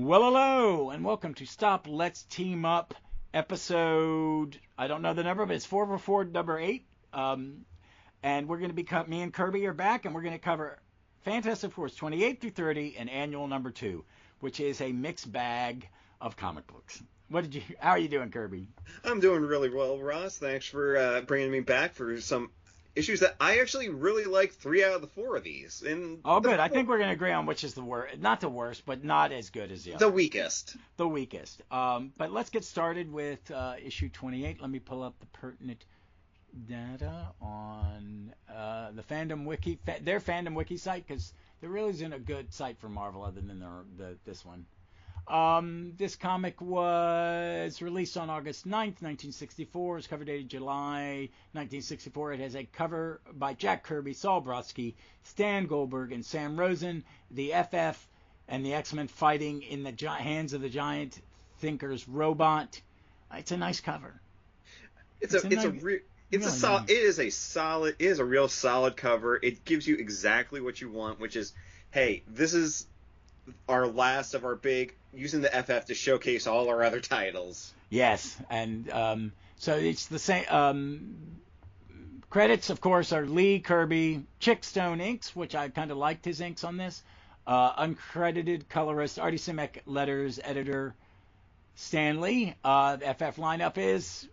Well, hello, and welcome to Stop Let's Team Up episode, I don't know the number, but it's 444, number 8. And we're going to be, me and Kirby are back, and we're going to cover Fantastic Fours 28 through 30 and annual number 2, which is a mixed bag of comic books. How are you doing, Kirby? I'm doing really well, Ross. Thanks for bringing me back for some issues that I actually really like 3 out of the 4 of these. Oh, good. I think we're going to agree on which is the worst. Not the worst, but not as good as the other. The weakest. The weakest. But let's get started with issue 28. Let me pull up the pertinent data on the Fandom Wiki, their Fandom Wiki site, because there really isn't a good site for Marvel other than this one. This comic was released on August 9th, 1964. It's cover dated July 1964. It has a cover by Jack Kirby, Saul Brodsky, Stan Goldberg, and Sam Rosen. The FF and the X-Men fighting in the hands of the giant Thinker's robot. It's a nice cover. It is a real solid cover. It gives you exactly what you want, which is, hey, this is our last of our big, using the FF to showcase all our other titles. Yes, and so it's the same. Credits, of course, are Lee, Kirby, Chickstone inks, which I kind of liked his inks on this. Uncredited colorist, Artie Simek, letters, editor, Stan Lee. FF lineup is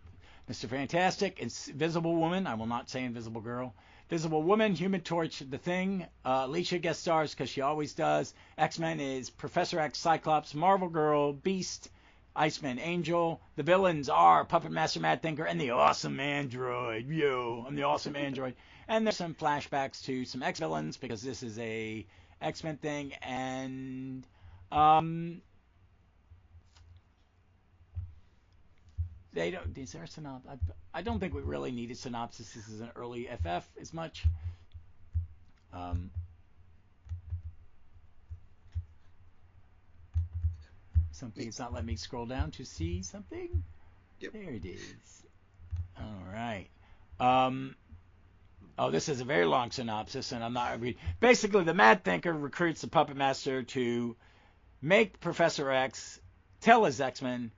Mr. Fantastic, Invisible Woman, I will not say Invisible Girl, Visible Woman, Human Torch, The Thing, Alicia guest stars because she always does. X-Men is Professor X, Cyclops, Marvel Girl, Beast, Iceman, Angel. The villains are Puppet Master, Mad Thinker, and the Awesome Android. Yo, I'm the Awesome Android. And there's some flashbacks to some X-villains because this is a X-Men thing. And they don't. Is there a synopsis? I don't think we really need a synopsis. This is an early FF as much. Something. It's not letting me scroll down to see something. Yep. There it is. All right. This is a very long synopsis, and I'm not reading. Basically, the Mad Thinker recruits the Puppet Master to make Professor X tell his X-Men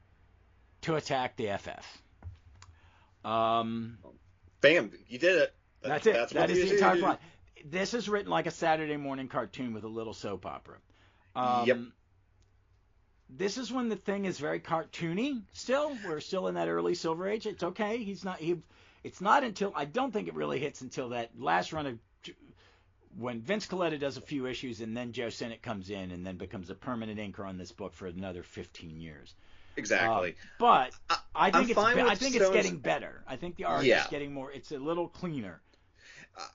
to attack the FF. Bam! You did it. That's it. That is the entire plot. This is written like a Saturday morning cartoon with a little soap opera. Yep. This is when the Thing is very cartoony. Still, we're still in that early Silver Age. It's okay. It's not until, I don't think it really hits until that last run of when Vince Colletta does a few issues, and then Joe Sinnott comes in and then becomes a permanent inker on this book for another 15 years. Exactly. But I think it's getting better. I think the art is getting more. It's a little cleaner.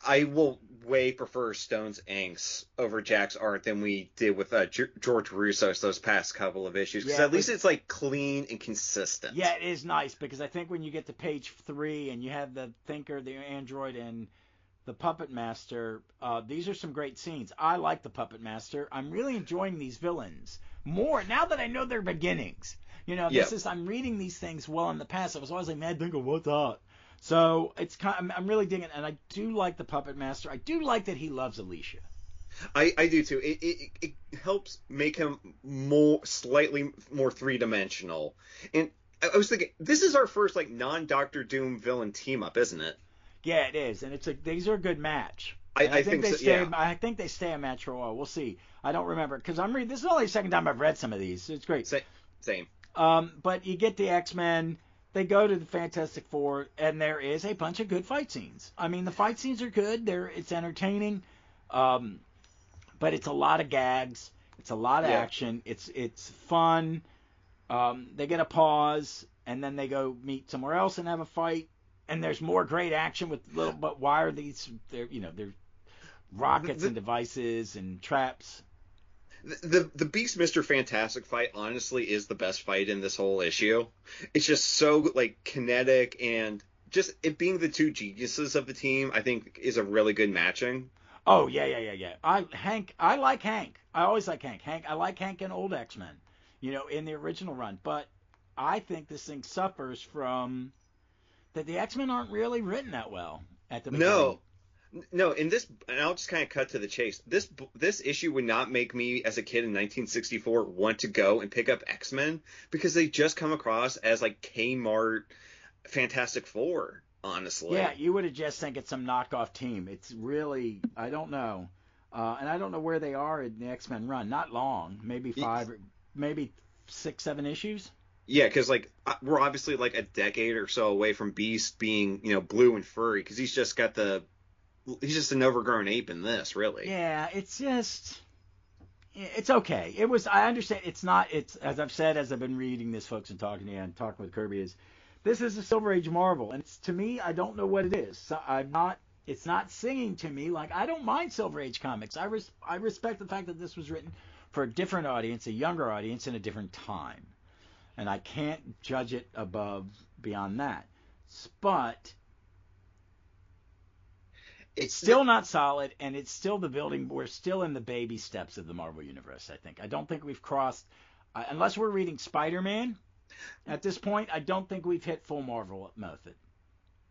I will way prefer Stone's inks over Jack's art than we did with George Russo's those past couple of issues. Because at least it's like clean and consistent. Yeah, it is nice because I think when you get to page 3 and you have the Thinker, the Android, and the Puppet Master, these are some great scenes. I like the Puppet Master. I'm really enjoying these villains more now that I know their beginnings. You know, I'm reading these things well in the past. I was always like, Mad Thinker, what's up? So I'm really digging it, and I do like the Puppet Master. I do like that he loves Alicia. I do too. It helps make him slightly more 3-dimensional. And I was thinking, this is our first like non-Doctor Doom villain team up, isn't it? Yeah, it is, and these are a good match. I think so, yeah. I think they stay a match for a while. We'll see. I don't remember because this is only the second time I've read some of these. It's great. Same. But you get the X-Men. They go to the Fantastic Four, and there is a bunch of good fight scenes. I mean, the fight scenes are good. It's entertaining, but it's a lot of gags. It's a lot of action. It's fun. They get a pause, and then they go meet somewhere else and have a fight. And there's more great action with little. But why are these? They're rockets and devices and traps. The Beast Mr. Fantastic fight honestly is the best fight in this whole issue. It's just so like kinetic, and just it being the two geniuses of the team, I think is a really good matching. Oh yeah. I like Hank. I always like Hank. I like Hank in old X-Men, in the original run. But I think this thing suffers from that the X-Men aren't really written that well at the beginning. No, in this, and I'll just kind of cut to the chase. This issue would not make me, as a kid in 1964, want to go and pick up X-Men because they just come across as like Kmart Fantastic Four, honestly. Yeah, you would have just think it's some knockoff team. It's really, I don't know. And I don't know where they are in the X-Men run. Not long, maybe maybe 6, 7 issues. Yeah, because like we're obviously like a decade or so away from Beast being, blue and furry because he's just an overgrown ape in this, really. Yeah, it's okay. I understand it's as I've said, as I've been reading this, folks, and talking to you and talking with Kirby, this is a Silver Age Marvel, and to me, I don't know what it is. So it's not singing to me. Like, I don't mind Silver Age comics. I respect the fact that this was written for a different audience, a younger audience, in a different time. And I can't judge it beyond that. But it's still not solid, and it's still the building. We're still in the baby steps of the Marvel Universe, I think. I don't think we've crossed, unless we're reading Spider-Man at this point, I don't think we've hit full Marvel method.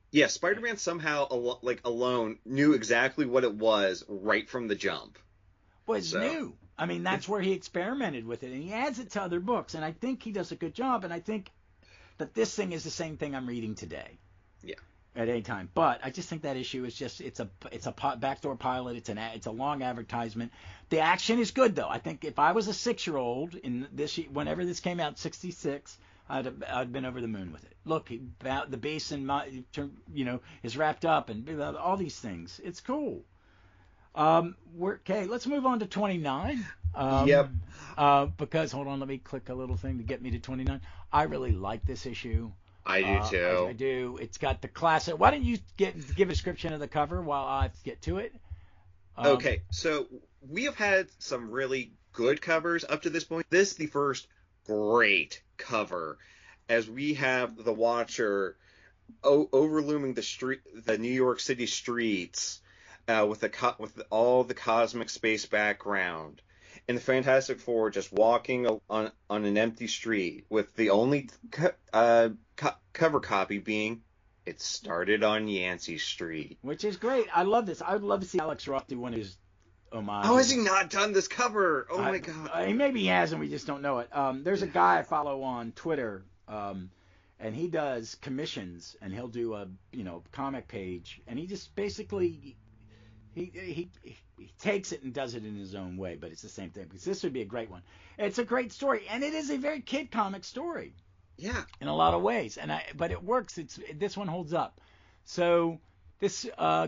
Yeah, Spider-Man somehow, alone, knew exactly what it was right from the jump. Well, it's new. I mean, that's where he experimented with it, and he adds it to other books, and I think he does a good job, and I think that this thing is the same thing I'm reading today. Yeah. At any time, but I just think that issue is just it's a backdoor pilot. It's a long advertisement. The action is good though. I think if I was a 6-year-old in this, whenever this came out, 66, I'd been over the moon with it. Look, the Beast is wrapped up and all these things. It's cool. Okay, let's move on to 29. Yep. Because hold on, let me click a little thing to get me to 29. I really like this issue. I do too. I do. It's got the classic. Why don't you give a description of the cover while I get to it? Okay, so we have had some really good covers up to this point. This is the first great cover, as we have the Watcher overlooming the New York City streets with all the cosmic space background. And the Fantastic Four just walking on an empty street with the only cover copy being "It started on Yancy Street," which is great. I love this. I would love to see Alex Ross do one of his homages. How has he not done this cover? Oh my god! Maybe he has, and we just don't know it. There's a guy I follow on Twitter, and he does commissions, and he'll do a comic page, and he just basically. He takes it and does it in his own way, but it's the same thing, because this would be a great one. It's a great story, and it is a very kid comic story. Yeah. In a lot of ways, but it works. This one holds up. So this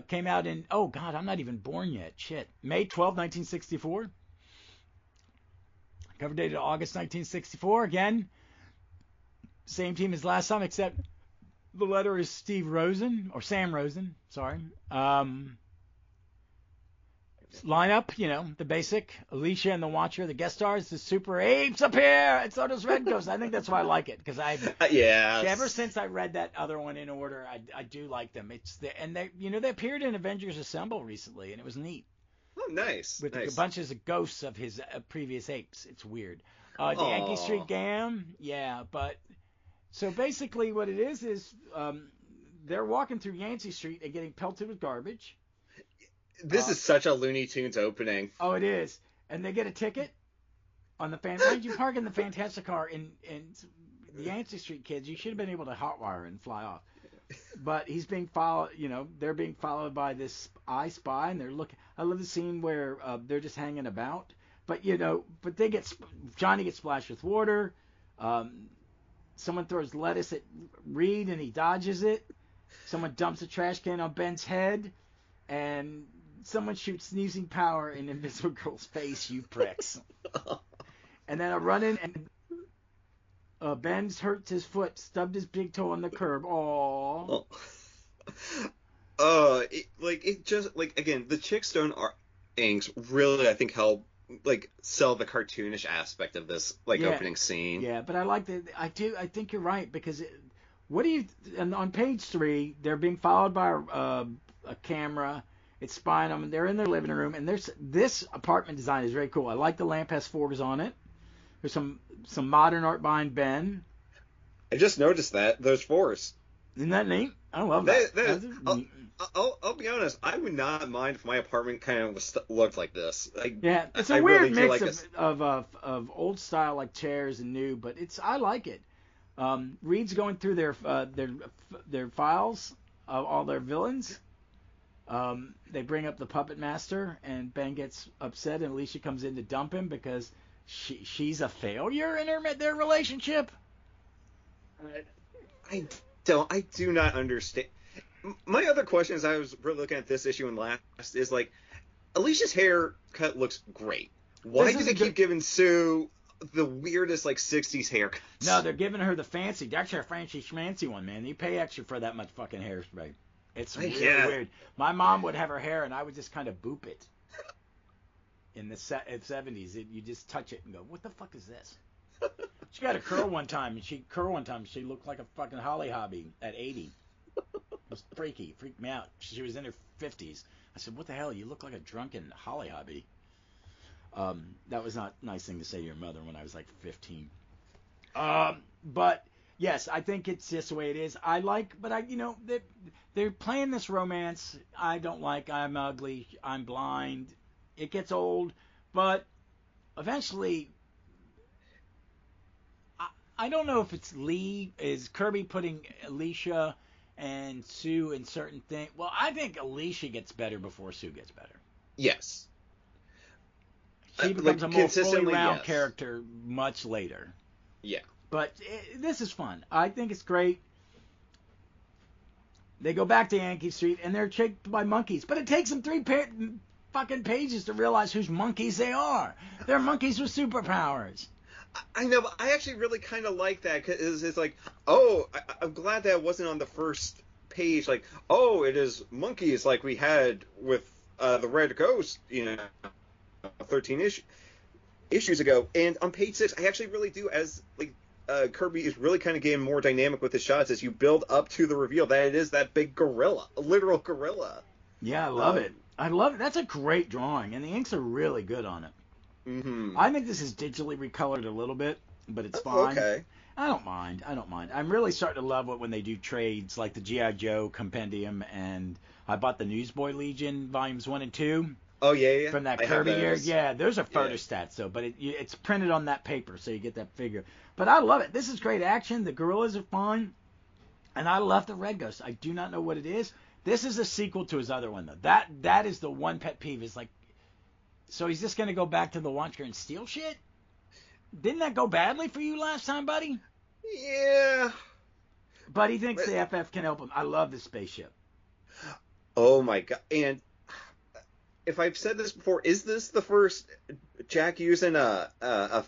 came out in I'm not even born yet. Shit. May 12, 1964. Cover dated August 1964. Again, same team as last time, except the letter is Sam Rosen. Sorry. Lineup, the basic. Alicia and the Watcher, the guest stars, the super apes appear, and so does Red Ghost. I think that's why I like it, because ever since I read that other one in order, I do like them. They appeared in Avengers Assemble recently, and it was neat. Oh, nice. With bunches of ghosts of his previous apes. It's weird. The Yancy Street Gang, but so basically what it is they're walking through Yancy Street and getting pelted with garbage. This is such a Looney Tunes opening. Oh, it is. And they get a ticket on the fan. Why did you park in the Fantastic car in the Yancy Street kids? You should have been able to hotwire and fly off. But he's being followed. They're being followed by this I Spy, and they're looking. I love the scene where they're just hanging about. But Johnny gets splashed with water. Someone throws lettuce at Reed, and he dodges it. Someone dumps a trash can on Ben's head, and someone shoots sneezing power in Invisible Girl's face, you pricks. And then I run in, and Ben's hurt his foot, stubbed his big toe on the curb. Aww. Again, the Chickstone inks really, I think, help sell the cartoonish aspect of this opening scene. Yeah, but I like that. I think you're right, because and on page 3, they're being followed by a camera. It's spying on them. They're in their living room, and this apartment design is very cool. I like the lamp has forks on it. There's some modern art behind Ben. I just noticed that those forks. Isn't that neat? I love that. I'll be honest. I would not mind if my apartment kind of looked like this. Yeah, it's a I weird really do mix like of old style like chairs and new, but I like it. Reed's going through their files of all their villains. They bring up the puppet master, and Ben gets upset, and Alicia comes in to dump him because she's a failure in their relationship. I do not understand. My other question as I was really looking at this issue and last is like, Alicia's haircut looks great. Why do they keep giving Sue the weirdest like 60s haircuts? No, they're giving her the fancy. That's her fancy schmancy one, man. You pay extra for that much fucking hairspray. It's really weird. My mom would have her hair, and I would just kind of boop it. In the 70s, you just touch it and go, "What the fuck is this?" She got a curl one time, and she looked like a fucking Holly Hobby at 80. It was freaky. Freaked me out. She was in her 50s. I said, "What the hell? You look like a drunken Holly Hobby." That was not a nice thing to say to your mother when I was like 15. But yes, I think it's just the way it is. They're playing this romance. I don't like. I'm ugly. I'm blind. It gets old, but eventually, I don't know if it's is Kirby putting Alicia and Sue in certain things. Well, I think Alicia gets better before Sue gets better. Yes. She becomes a more fully round character much later. Yeah. But this is fun. I think it's great. They go back to Yancy Street, and they're chased by monkeys. But it takes them 3 fucking pages to realize whose monkeys they are. They're monkeys with superpowers. I know, but I actually really kind of like that, because it's like, oh, I'm glad that wasn't on the first page, like, oh, it is monkeys like we had with the Red Ghost, 13 issues ago. And on page 6, I actually really do, as, like, Kirby is really kind of getting more dynamic with his shots as you build up to the reveal that it is that big gorilla, a literal gorilla. Yeah, I love it. I love it. That's a great drawing, and the inks are really good on it. Mm-hmm. I think this is digitally recolored a little bit, but it's fine. Okay. I don't mind. I'm really starting to love it when they do trades like the G.I. Joe Compendium, and I bought the Newsboy Legion volumes 1 and 2. Oh, yeah. From that Kirby year. Yeah, those are photostats, though, but it's printed on that paper, so you get that figure. But I love it. This is great action. The gorillas are fun. And I love the Red Ghost. I do not know what it is. This is a sequel to his other one, though. That is the one pet peeve. Is like, so he's just going to go back to the Watcher and steal shit? Didn't that go badly for you last time, buddy? Yeah. But he thinks the FF can help him. I love this spaceship. Oh, my God. And if I've said this before, is this the first Jack using a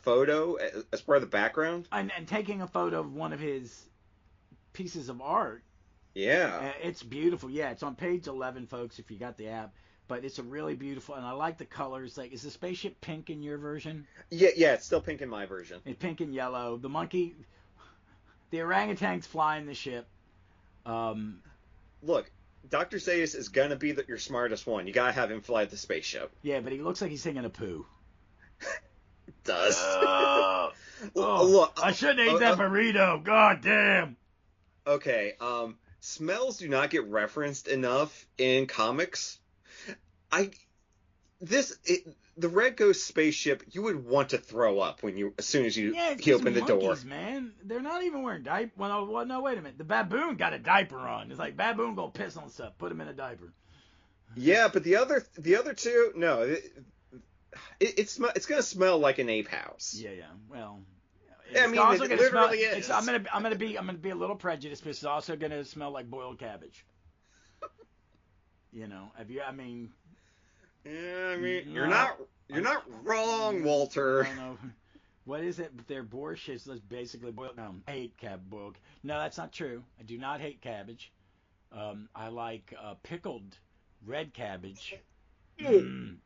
photo as part of the background? And taking a photo of one of his pieces of art. Yeah. It's beautiful. Yeah, it's on page 11, folks, if you got the app. But it's a really beautiful, and I like the colors. Like, is the spaceship pink in your version? Yeah, it's still pink in my version. It's pink and yellow. The monkey, the orangutans flying the ship. Look, Dr. Zaius is going to be your smartest one. You got to have him fly the spaceship. Yeah, but he looks like he's singing a poo. Does. Look, I shouldn't have ate that burrito. God damn. Okay, smells do not get referenced enough in comics. The Red Ghost spaceship, you would want to throw up as soon as he opened the door. Man, they're not even wearing diaper. Well, no, wait a minute. The baboon got a diaper on. It's like baboon go piss on stuff. Put him in a diaper. Yeah, but the other two, no. It's gonna smell like an ape house. Yeah. Well, I mean, it literally is. I'm gonna be a little prejudiced, but it's also gonna smell like boiled cabbage. Yeah, you're not wrong, Walter. I don't know. What is it? Their borscht is basically boiled. No, I hate boiled. No, that's not true. I do not hate cabbage. I like pickled red cabbage. Oh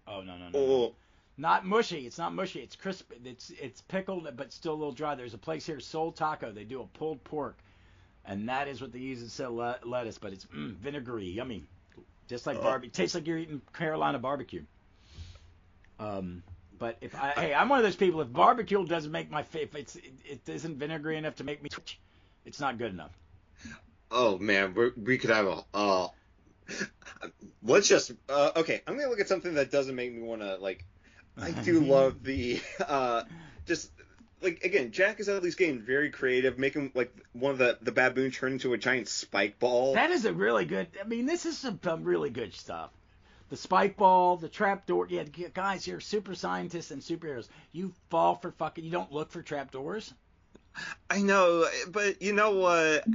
no. Oh. Not mushy. It's not mushy. It's crisp. It's pickled, but still a little dry. There's a place here, Soul Taco. They do a pulled pork, and that is what they use instead of lettuce. But it's vinegary, yummy. Just like barbecue. Tastes like you're eating Carolina barbecue. But I'm one of those people. If barbecue doesn't make if it isn't vinegary enough to make me twitch, it's not good enough. Oh man, we could have let's just okay. I'm gonna look at something that doesn't make me want to like. I do love the just like again, Jack is at least getting very creative, making like one of the baboon turn into a giant spike ball. That is a really good. I mean, this is some really good stuff. The spike ball, the trapdoor. Yeah, guys, you're super scientists and superheroes. You fall for fucking. You don't look for trapdoors. I know, but you know what?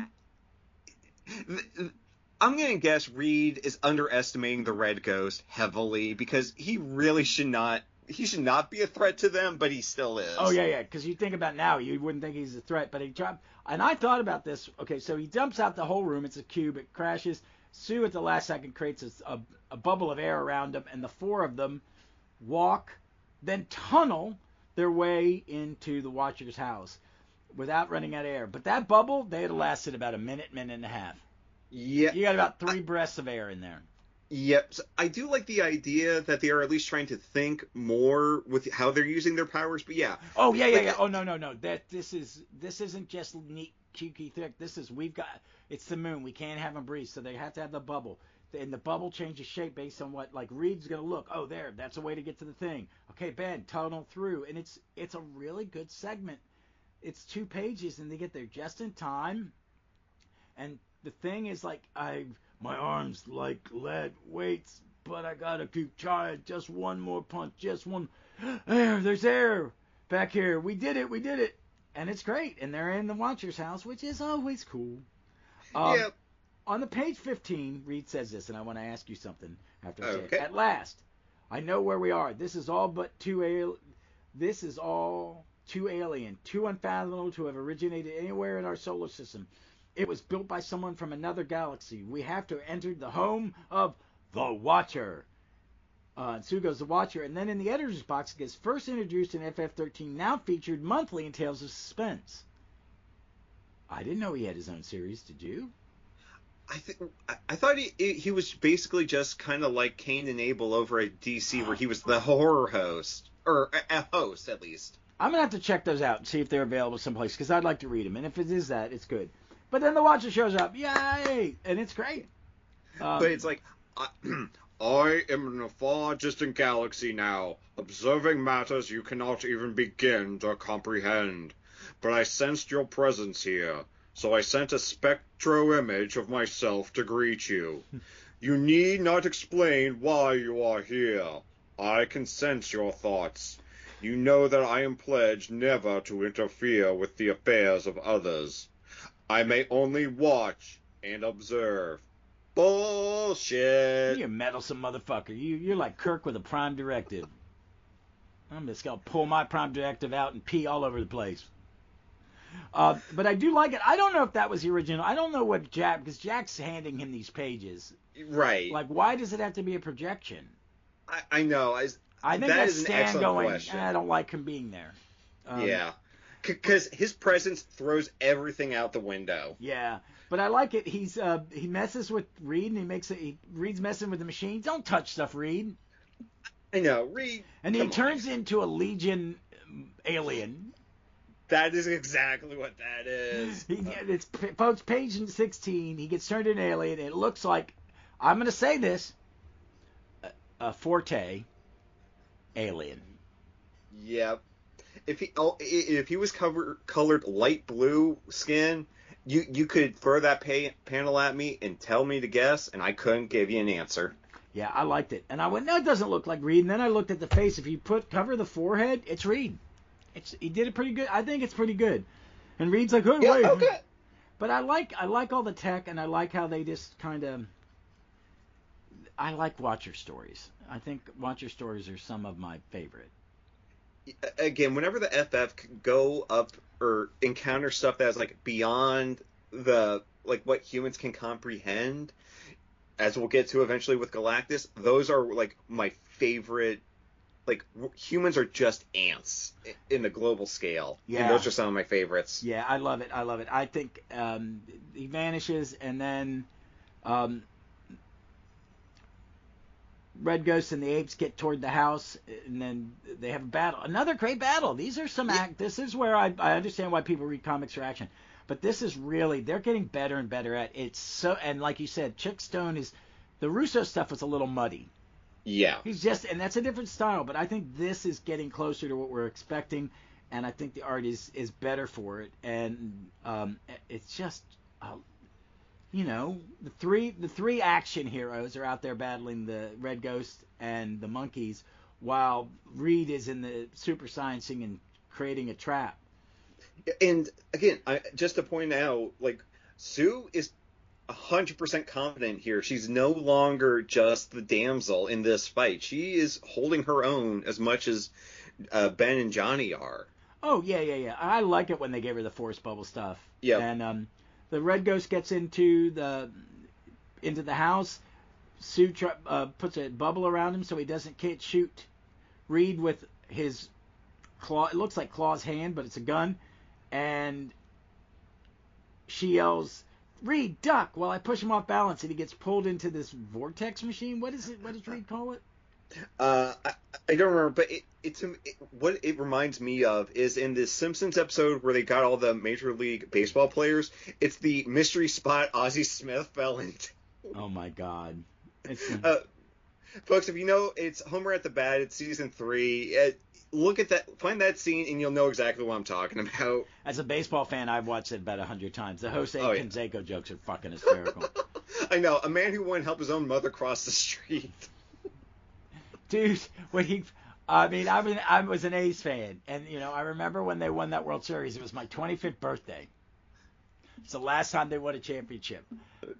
I'm gonna guess Reed is underestimating the Red Ghost heavily because he really should not. He should not be a threat to them, but he still is. Oh yeah. Because you think about now, you wouldn't think he's a threat, but he dropped. And I thought about this. Okay, so he dumps out the whole room. It's a cube. It crashes. Sue at the last second creates a bubble of air around them, and the four of them walk, then tunnel their way into the Watcher's house without running out of air. But that bubble, they had lasted about a minute and a half. Yeah. You got about 3 breaths of air in there. Yep. So I do like the idea that they are at least trying to think more with how they're using their powers, but yeah. Oh, yeah. Oh, no. This isn't just neat, cukey, thick. It's the moon. We can't have them breathe, so they have to have the bubble. And the bubble changes shape based on what, like, Reed's going to look. Oh, there, that's a way to get to the thing. Okay, Ben, tunnel through. And it's a really good segment. It's 2 pages, and they get there just in time. And the thing is, like, my arms like lead weights, but I gotta keep trying. Just one more punch, just one. There's air back here. We did it. And it's great. And they're in the Watcher's house, which is always cool. Yeah. On the page 15, Reed says this, and I want to ask you something after I say it. Okay. At last, I know where we are. This is all too alien, too unfathomable to have originated anywhere in our solar system. It was built by someone from another galaxy. We have to enter the home of the Watcher. And Sue goes, the Watcher. And then in the editor's box, it gets first introduced in FF13, now featured monthly in Tales of Suspense. I didn't know he had his own series. Did you? I thought he was basically just kind of like Cain and Abel over at DC, where he was the horror host, or a host at least. I'm gonna have to check those out and see if they're available someplace, because I'd like to read them. And if it is that, it's good. But then the Watcher shows up, yay, and it's great. But it's like, I am in a far distant galaxy now, observing matters you cannot even begin to comprehend. But I sensed your presence here, so I sent a spectro image of myself to greet you. You need not explain why you are here. I can sense your thoughts. You know that I am pledged never to interfere with the affairs of others. I may only watch and observe. Bullshit. You're a meddlesome motherfucker. You're like Kirk with a prime directive. I'm just gonna pull my prime directive out and pee all over the place. But I do like it. I don't know if that was the original. I don't know what because Jack's handing him these pages. Right. Like, why does it have to be a projection? I know. I think that that's is an Stan excellent going, question. I don't like him being there. Yeah. Because his presence throws everything out the window. Yeah. But I like it. He messes with Reed, and Reed's messing with the machine. Don't touch stuff, Reed. I know, Reed. And he turns into a Legion alien. That is exactly what that is. It's folks, page 16. He gets turned into an alien. It looks like, I'm going to say this, a Forte alien. Yep. If he was colored light blue skin, you could throw that panel at me and tell me to guess, and I couldn't give you an answer. Yeah, I liked it. And I went, no, it doesn't look like Reed. And then I looked at the face. If you cover the forehead, it's Reed. He did it pretty good. I think it's pretty good. And Reed's like, oh, yeah, wait. Okay. But I like all the tech, and I like how they just kind of. I like Watcher stories. I think Watcher stories are some of my favorite. Again, whenever the FF go up or encounter stuff that is like beyond the like what humans can comprehend, as we'll get to eventually with Galactus, those are like my favorite. Like, humans are just ants in the global scale. Yeah. And those are some of my favorites. Yeah, I love it. I think he vanishes, and then Red Ghost and the apes get toward the house, and then they have a battle. Another great battle. These are some This is where I understand why people read comics for action. But this is really, they're getting better and better at it. And like you said, Chick Stone is The Russo stuff was a little muddy. Yeah. And that's a different style, but I think this is getting closer to what we're expecting, and I think the art is better for it, and it's just, the three action heroes are out there battling the Red Ghost and the monkeys, while Reed is in the super sciencing and creating a trap. And again, just to point out, like, Sue is 100% confident here. She's no longer just the damsel in this fight. She is holding her own as much as Ben and Johnny are. Oh, yeah. I like it when they gave her the force bubble stuff. Yeah. And the Red Ghost gets into the house. Sue puts a bubble around him so he can't shoot Reed with his claw. It looks like Claw's hand, but it's a gun. And she yells, "Reed, duck!" while I push him off balance, and he gets pulled into this vortex machine. What is it? What does Reed call it? I don't remember, but what it reminds me of is in this Simpsons episode where they got all the Major League Baseball players. It's the mystery spot Ozzie Smith fell into. Oh my God! Folks, if you know, it's Homer at the Bat. It's season 3. Look at that, find that scene, and you'll know exactly what I'm talking about. As a baseball fan, I've watched it about 100 times. The Jose Canseco jokes are fucking hysterical. I know, a man who wouldn't help his own mother cross the street. Dude, I was an A's fan, and I remember when they won that World Series. It was my 25th birthday. It's the last time they won a championship,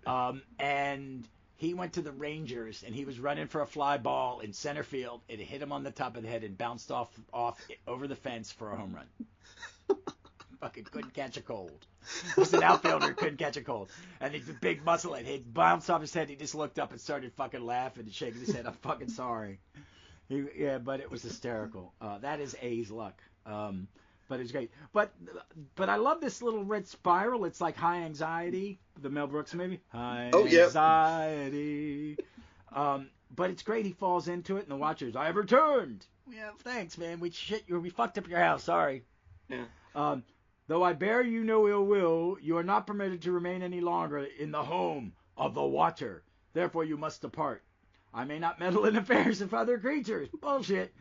and he went to the Rangers, and he was running for a fly ball in center field. It hit him on the top of the head and bounced off over the fence for a home run. Fucking couldn't catch a cold. He was an outfielder, couldn't catch a cold. And he's a big muscle, and he bounced off his head. He just looked up and started fucking laughing and shaking his head. I'm fucking sorry. But it was hysterical. That is A's luck. But it's great. But I love this little red spiral. It's like High Anxiety, the Mel Brooks movie. High Anxiety. But it's great. He falls into it, and the Watchers, "I have returned." Yeah, thanks, man. We fucked up your house. Sorry. Yeah. Though I bear you no ill will, you are not permitted to remain any longer in the home of the Watcher. Therefore, you must depart. I may not meddle in affairs of other creatures. Bullshit.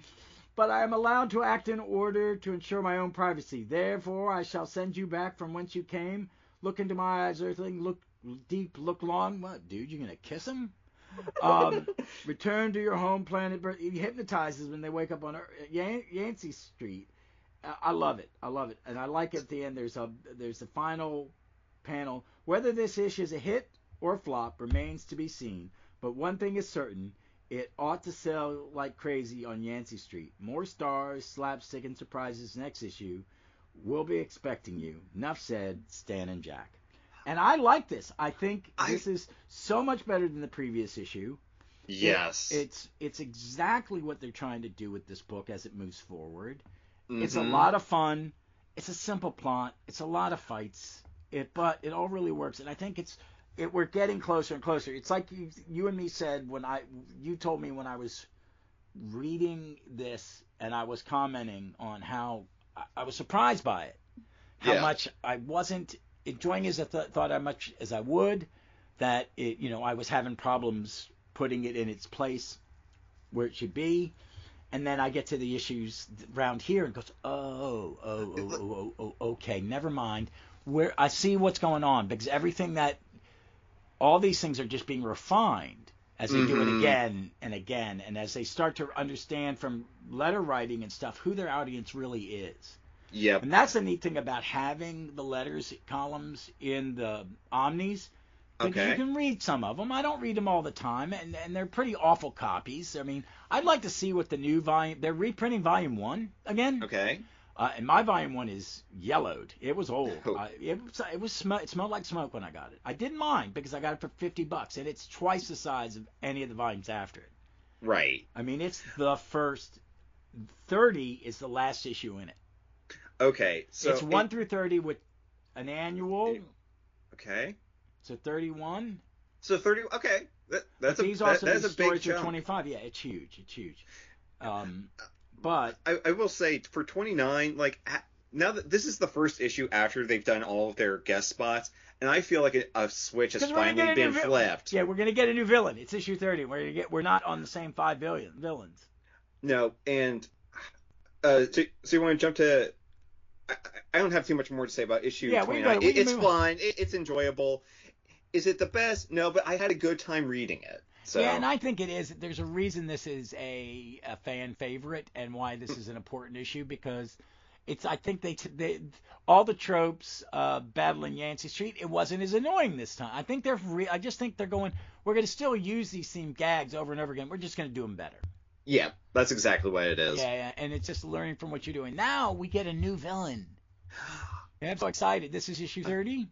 But I am allowed to act in order to ensure my own privacy. Therefore, I shall send you back from whence you came. Look into my eyes, earthling. Look deep, look long. What, dude, you gonna kiss him? Return to your home planet. He hypnotizes when they wake up on Yancy Street. I love it. And I like at the end, there's the final panel. Whether this issue is a hit or a flop remains to be seen. But one thing is certain. It ought to sell like crazy on Yancy Street. More stars, slapstick, and surprises next issue. We'll be expecting you. Enough said, Stan and Jack. And I like this. I think this is so much better than the previous issue. Yes. It's exactly what they're trying to do with this book as it moves forward. Mm-hmm. It's a lot of fun. It's a simple plot. It's a lot of fights. But it all really works. And I think we're getting closer and closer. It's like you and me said you told me when I was reading this and I was commenting on how I was surprised by it, how much I wasn't enjoying as I thought how much as I would, that I was having problems putting it in its place where it should be, and then I get to the issues around here and goes, okay, never mind. Where I see what's going on, because all these things are just being refined as they do it again and again, and as they start to understand from letter writing and stuff who their audience really is. Yep. And that's the neat thing about having the letters columns in the Omnis, because you can read some of them. I don't read them all the time, and they're pretty awful copies. I mean, I'd like to see what the new volume. They're reprinting volume 1 again. Okay. And my volume 1 is yellowed. It was old. It smelled like smoke when I got it. I didn't mind because I got it for $50, and it's twice the size of any of the volumes after it. Right. I mean, it's the first 30 is the last issue in it. Okay, so it's 1 through 30 with an annual. Okay. So 31. So 30. Okay, that's a big jump. 25. Yeah, it's huge. But I will say for 29, like now that this is the first issue after they've done all of their guest spots, and I feel like a switch has finally been flipped. Yeah, we're gonna get a new villain. It's issue 30. We're not on the same 5 billion villains. No, and so you want to jump to? I don't have too much more to say about issue 29. It's fun. It's enjoyable. Is it the best? No, but I had a good time reading it. So. Yeah, and I think it is. There's a reason this is a fan favorite and why this is an important issue, because it's. I think they all the tropes battling Yancy Street. It wasn't as annoying this time. I think I just think they're going. We're going to still use these same gags over and over again. We're just going to do them better. Yeah, that's exactly what it is. Yeah, and it's just learning from what you're doing. Now we get a new villain. I'm so excited. This is issue 30.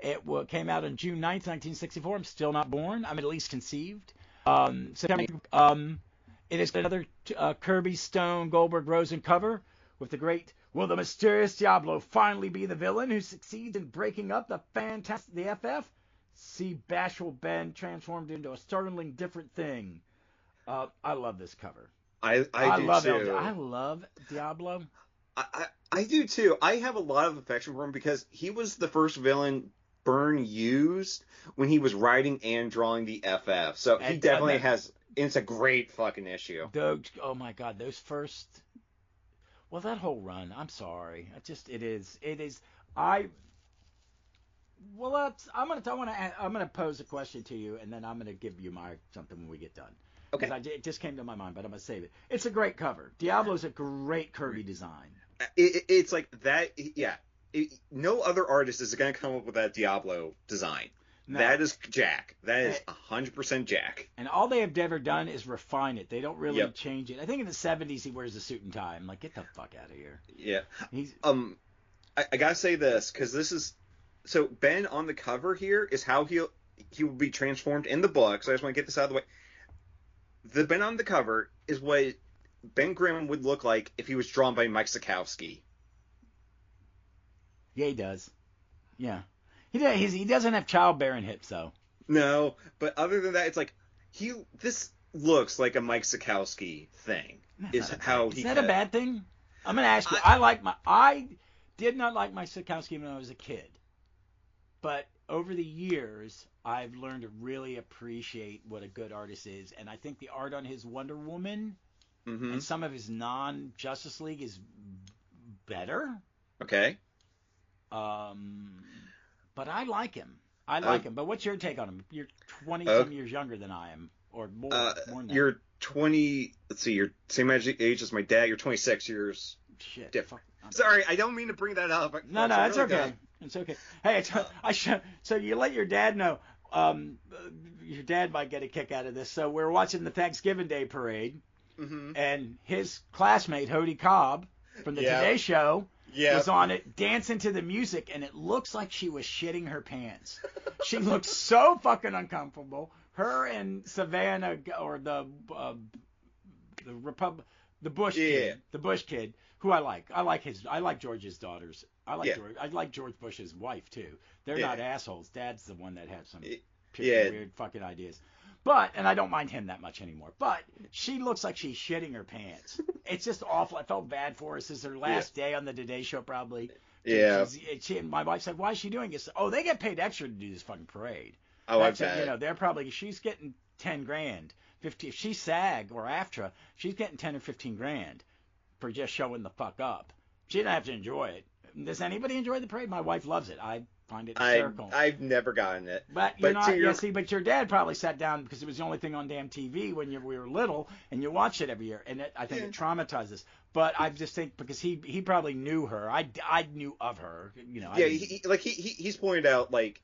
It came out on June 9th, 1964. I'm still not born. I'm at least conceived. It is another Kirby, Stone, Goldberg, Rosen cover with the great, will the mysterious Diablo finally be the villain who succeeds in breaking up the FF? See bashful Ben transformed into a startling different thing. I love this cover. I do love too. I love Diablo. I do too. I have a lot of affection for him because he was the first villain Byrne used when he was writing and drawing the FF. So he definitely has. It's a great fucking issue. Oh my God, those first. Well, that whole run. I'm sorry. It is. I'm gonna pose a question to you, and then I'm gonna give you something when we get done. Okay. It just came to my mind, but I'm gonna save it. It's a great cover. Diablo's a great Kirby design. It's like that. Yeah. No other artist is going to come up with that Diablo design. No. That is Jack. That is 100% Jack. And all they have ever done is refine it. They don't really change it. I think in the 70s he wears a suit and tie. I'm like, get the fuck out of here. Yeah. I gotta say this because this is so Ben on the cover here is how he will be transformed in the book. So I just want to get this out of the way. The Ben on the cover is what Ben Grimm would look like if he was drawn by Mike Sikowski. Yeah, he does. Yeah. He doesn't have childbearing hips, though. No, but other than that, it's like, this looks like a Mike Sikowski thing. Is that a bad thing? I'm going to ask you. I did not like Mike Sikowski when I was a kid. But over the years, I've learned to really appreciate what a good artist is. And I think the art on his Wonder Woman and some of his non-Justice League is better. Okay. But I like him. But what's your take on him? You're 20-some years younger than I am, or more than that. You're 20. Let's see. You're same age as my dad. You're 26 years. Shit. Different. Sorry, I don't mean to bring that up. No, it's really okay. It's okay. Hey, so you let your dad know. Your dad might get a kick out of this. So we're watching the Thanksgiving Day parade, and his classmate Hody Cobb from the Today Show. Was on it, dancing to the music, and it looks like she was shitting her pants. She looked so fucking uncomfortable. Her and Savannah, or the Bush kid, who I like. I like George's daughters. I like George Bush's wife too. They're not assholes. Dad's the one that had some weird fucking ideas. And I don't mind him that much anymore. But she looks like she's shitting her pants. It's just awful. I felt bad for her. This is her last day on the Today Show, probably. Yeah. My wife said, "Why is she doing this?" Oh, they get paid extra to do this fucking parade. Oh, I bet. She's getting $10,000, 50. If she's SAG or AFTRA, she's getting 10 or 15 grand for just showing the fuck up. She didn't have to enjoy it. Does anybody enjoy the parade? My wife loves it. I find it hysterical. I've never gotten it. But your dad probably sat down because it was the only thing on damn TV when we were little, and you watched it every year, and I think it traumatized us. But I just think because he probably knew her, I knew of her, he's pointed out like.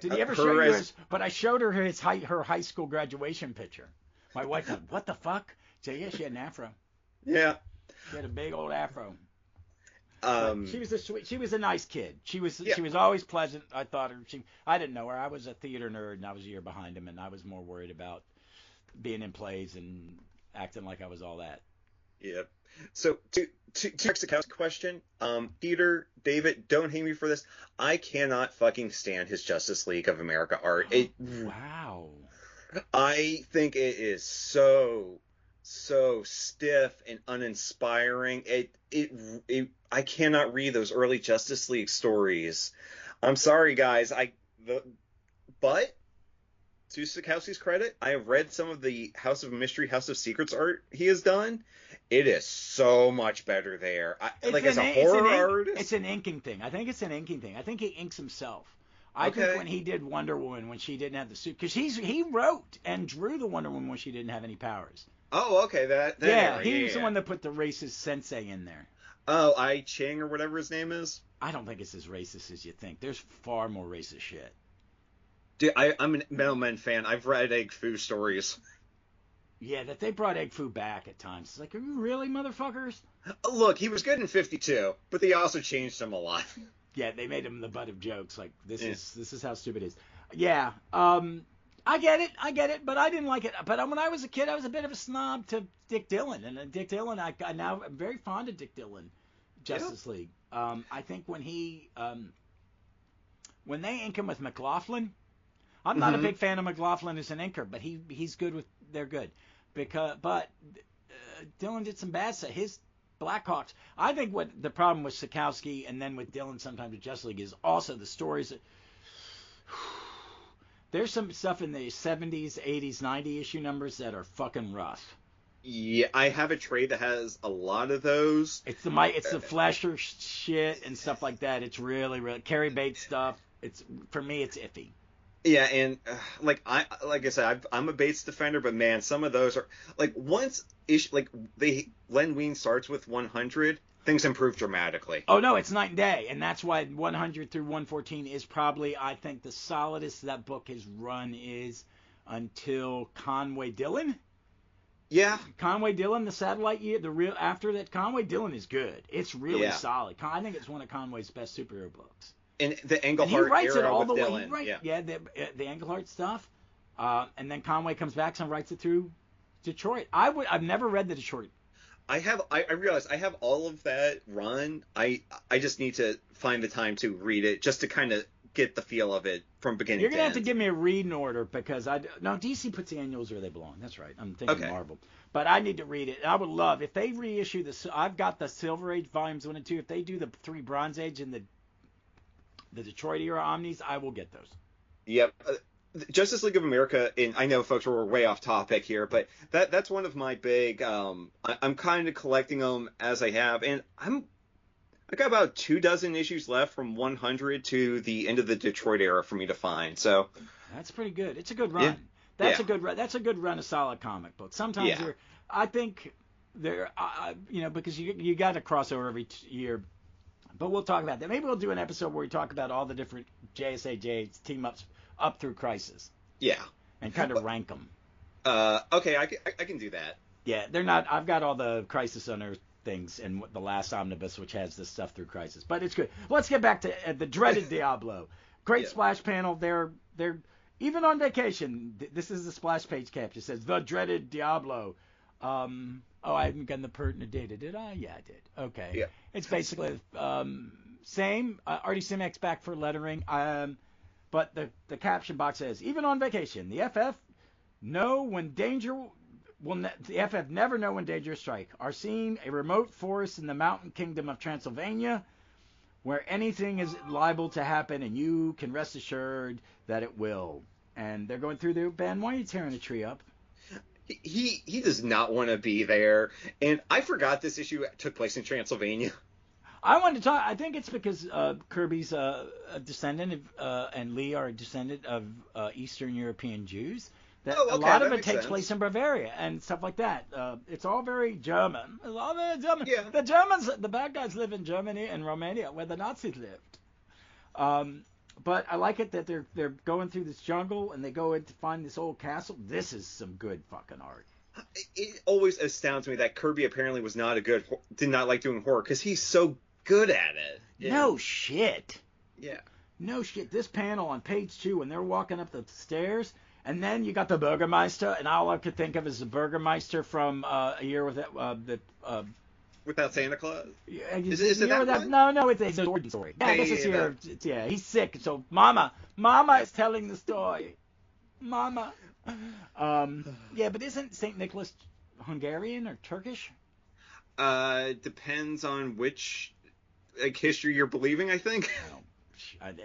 Did he ever show you his? But I showed her her high school graduation picture. My wife went, "What the fuck?" So yeah, she had an afro. Yeah. She had a big old afro. She was a nice kid. She was always pleasant. I thought I didn't know her. I was a theater nerd and I was a year behind him, and I was more worried about being in plays and acting like I was all that. Yeah. So to Sikowski's question, Peter, David, don't hate me for this. I cannot fucking stand his Justice League of America art. Wow. I think it is so so stiff and uninspiring. I cannot read those early Justice League stories. I'm sorry, guys. But to Sikowski's credit, I have read some of the House of Mystery, House of Secrets art he has done. It is so much better there. As a horror artist, it's an inking thing. I think it's an inking thing. I think he inks himself. I think when he did Wonder Woman, when she didn't have the suit, because he wrote and drew the Wonder Woman when she didn't have any powers. Oh, okay, He was the one that put the racist sensei in there. Oh, I Ching or whatever his name is. I don't think it's as racist as you think. There's far more racist shit. Dude, I'm a Metal Men fan. I've read Egg Foo stories. Yeah, that they brought Egg Foo back at times. It's like, are you really, motherfuckers? Look, he was good in 52, but they also changed him a lot. Yeah, they made him the butt of jokes. Like, this is how stupid it is. Yeah, I get it, but I didn't like it. But when I was a kid, I was a bit of a snob to Dick Dillon, and Dick Dillon, I now am very fond of Dick Dillon, Justice League. I think when they ink him with McLaughlin, I'm not a big fan of McLaughlin as an inker, but he's good with they're good, but Dillon did some bad stuff. His Blackhawks. I think what the problem with Sikowski and then with Dillon sometimes with Justice League is also the stories. There's some stuff in the 70s, 80s, 90 issue numbers that are fucking rough. Yeah, I have a trade that has a lot of those. It's the Fleischer shit and stuff like that. It's really Carrie Bates stuff. For me, it's iffy. Yeah, and like I said, I'm a Bates defender, but man, some of those are Len Wein starts with 100, things improve dramatically. Oh no, it's night and day, and that's why 100 through 114 is probably, I think, the solidest that book has run is until Conway Dillon. Yeah, Conway Dillon, the satellite year, after that, Conway Dillon is good. It's really solid. I think it's one of Conway's best superhero books. And the Englehart era with Dillon. The Englehart stuff, and then Conway comes back and writes it through Detroit. I've never read the Detroit. I realize I have all of that run. I just need to find the time to read it just to kind of get the feel of it from beginning to end. You're gonna have to give me a reading order because DC puts the annuals where they belong. That's right. I'm thinking Marvel, but I need to read it. I would love if they reissue this. I've got the Silver Age volumes 1 and 2. If they do the 3 Bronze Age and the Detroit era omnis, I will get those. Yep. Justice League of America, and I know folks were way off topic here, but that's one of my big. I'm kind of collecting them as I have, and I got about 24 issues left from 100 to the end of the Detroit era for me to find. So that's pretty good. It's a good run. Yeah. That's a good run. That's a good run of solid comic books. Sometimes I think they're because you got to crossover every year. But we'll talk about that. Maybe we'll do an episode where we talk about all the different JSA team-ups up through Crisis. Yeah. And kind of rank them. Okay, I can do that. Yeah, they're not. I've got all the Crisis on Earth things and the last omnibus, which has this stuff through Crisis. But it's good. Let's get back to the dreaded Diablo. Great splash panel. They're even on vacation. This is the splash page caption. It says the dreaded Diablo. I haven't gotten the pertinent data, did I? Yeah, I did. Okay. Yeah. It's basically same. Artie Simak's back for lettering. But the caption box says, even on vacation, the FF the FF never know when danger strike. Are seeing a remote forest in the mountain kingdom of Transylvania, where anything is liable to happen, and you can rest assured that it will. And they're going through the Ben. Why are you tearing a tree up? He does not want to be there, and I forgot this issue took place in Transylvania. I wanted to talk. I think it's because Kirby's a descendant of, and Lee are a descendant of Eastern European Jews. That a lot of it takes place in Bavaria and stuff like that. It's all very German. It's all very German. Yeah. The Germans, the bad guys, live in Germany and Romania, where the Nazis lived. But I like it that they're going through this jungle and they go in to find this old castle. This is some good fucking art. It always astounds me that Kirby apparently did not like doing horror because he's so good at it. Yeah. No shit. Yeah. No shit. This panel on page 2 when they're walking up the stairs, and then you got the Burgermeister, and all I could think of is the Burgermeister from A Year with Without Santa Claus? Yeah, is it that one? No, it's a origin story. Yeah, this is here. Yeah, he's sick, so Mama is telling the story. Mama. Yeah, but isn't St. Nicholas Hungarian or Turkish? Depends on which history you're believing, I think.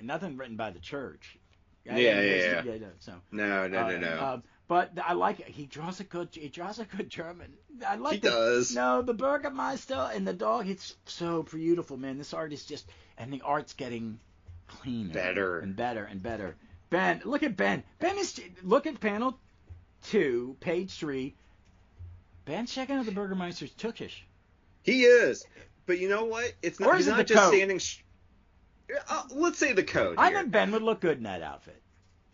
Nothing written by the church. Yeah. So No. But I like it. He draws a good German. I like He does. No, the Burgermeister and the dog. It's so beautiful, man. This art is just, and the art's getting cleaner, better. Ben, look at Ben. Look at panel 2, page 3. Ben's checking out the Burgermeister's Turkish. He is, but you know what? It's not. He's not just standing. Let's say the coat. I think Ben would look good in that outfit.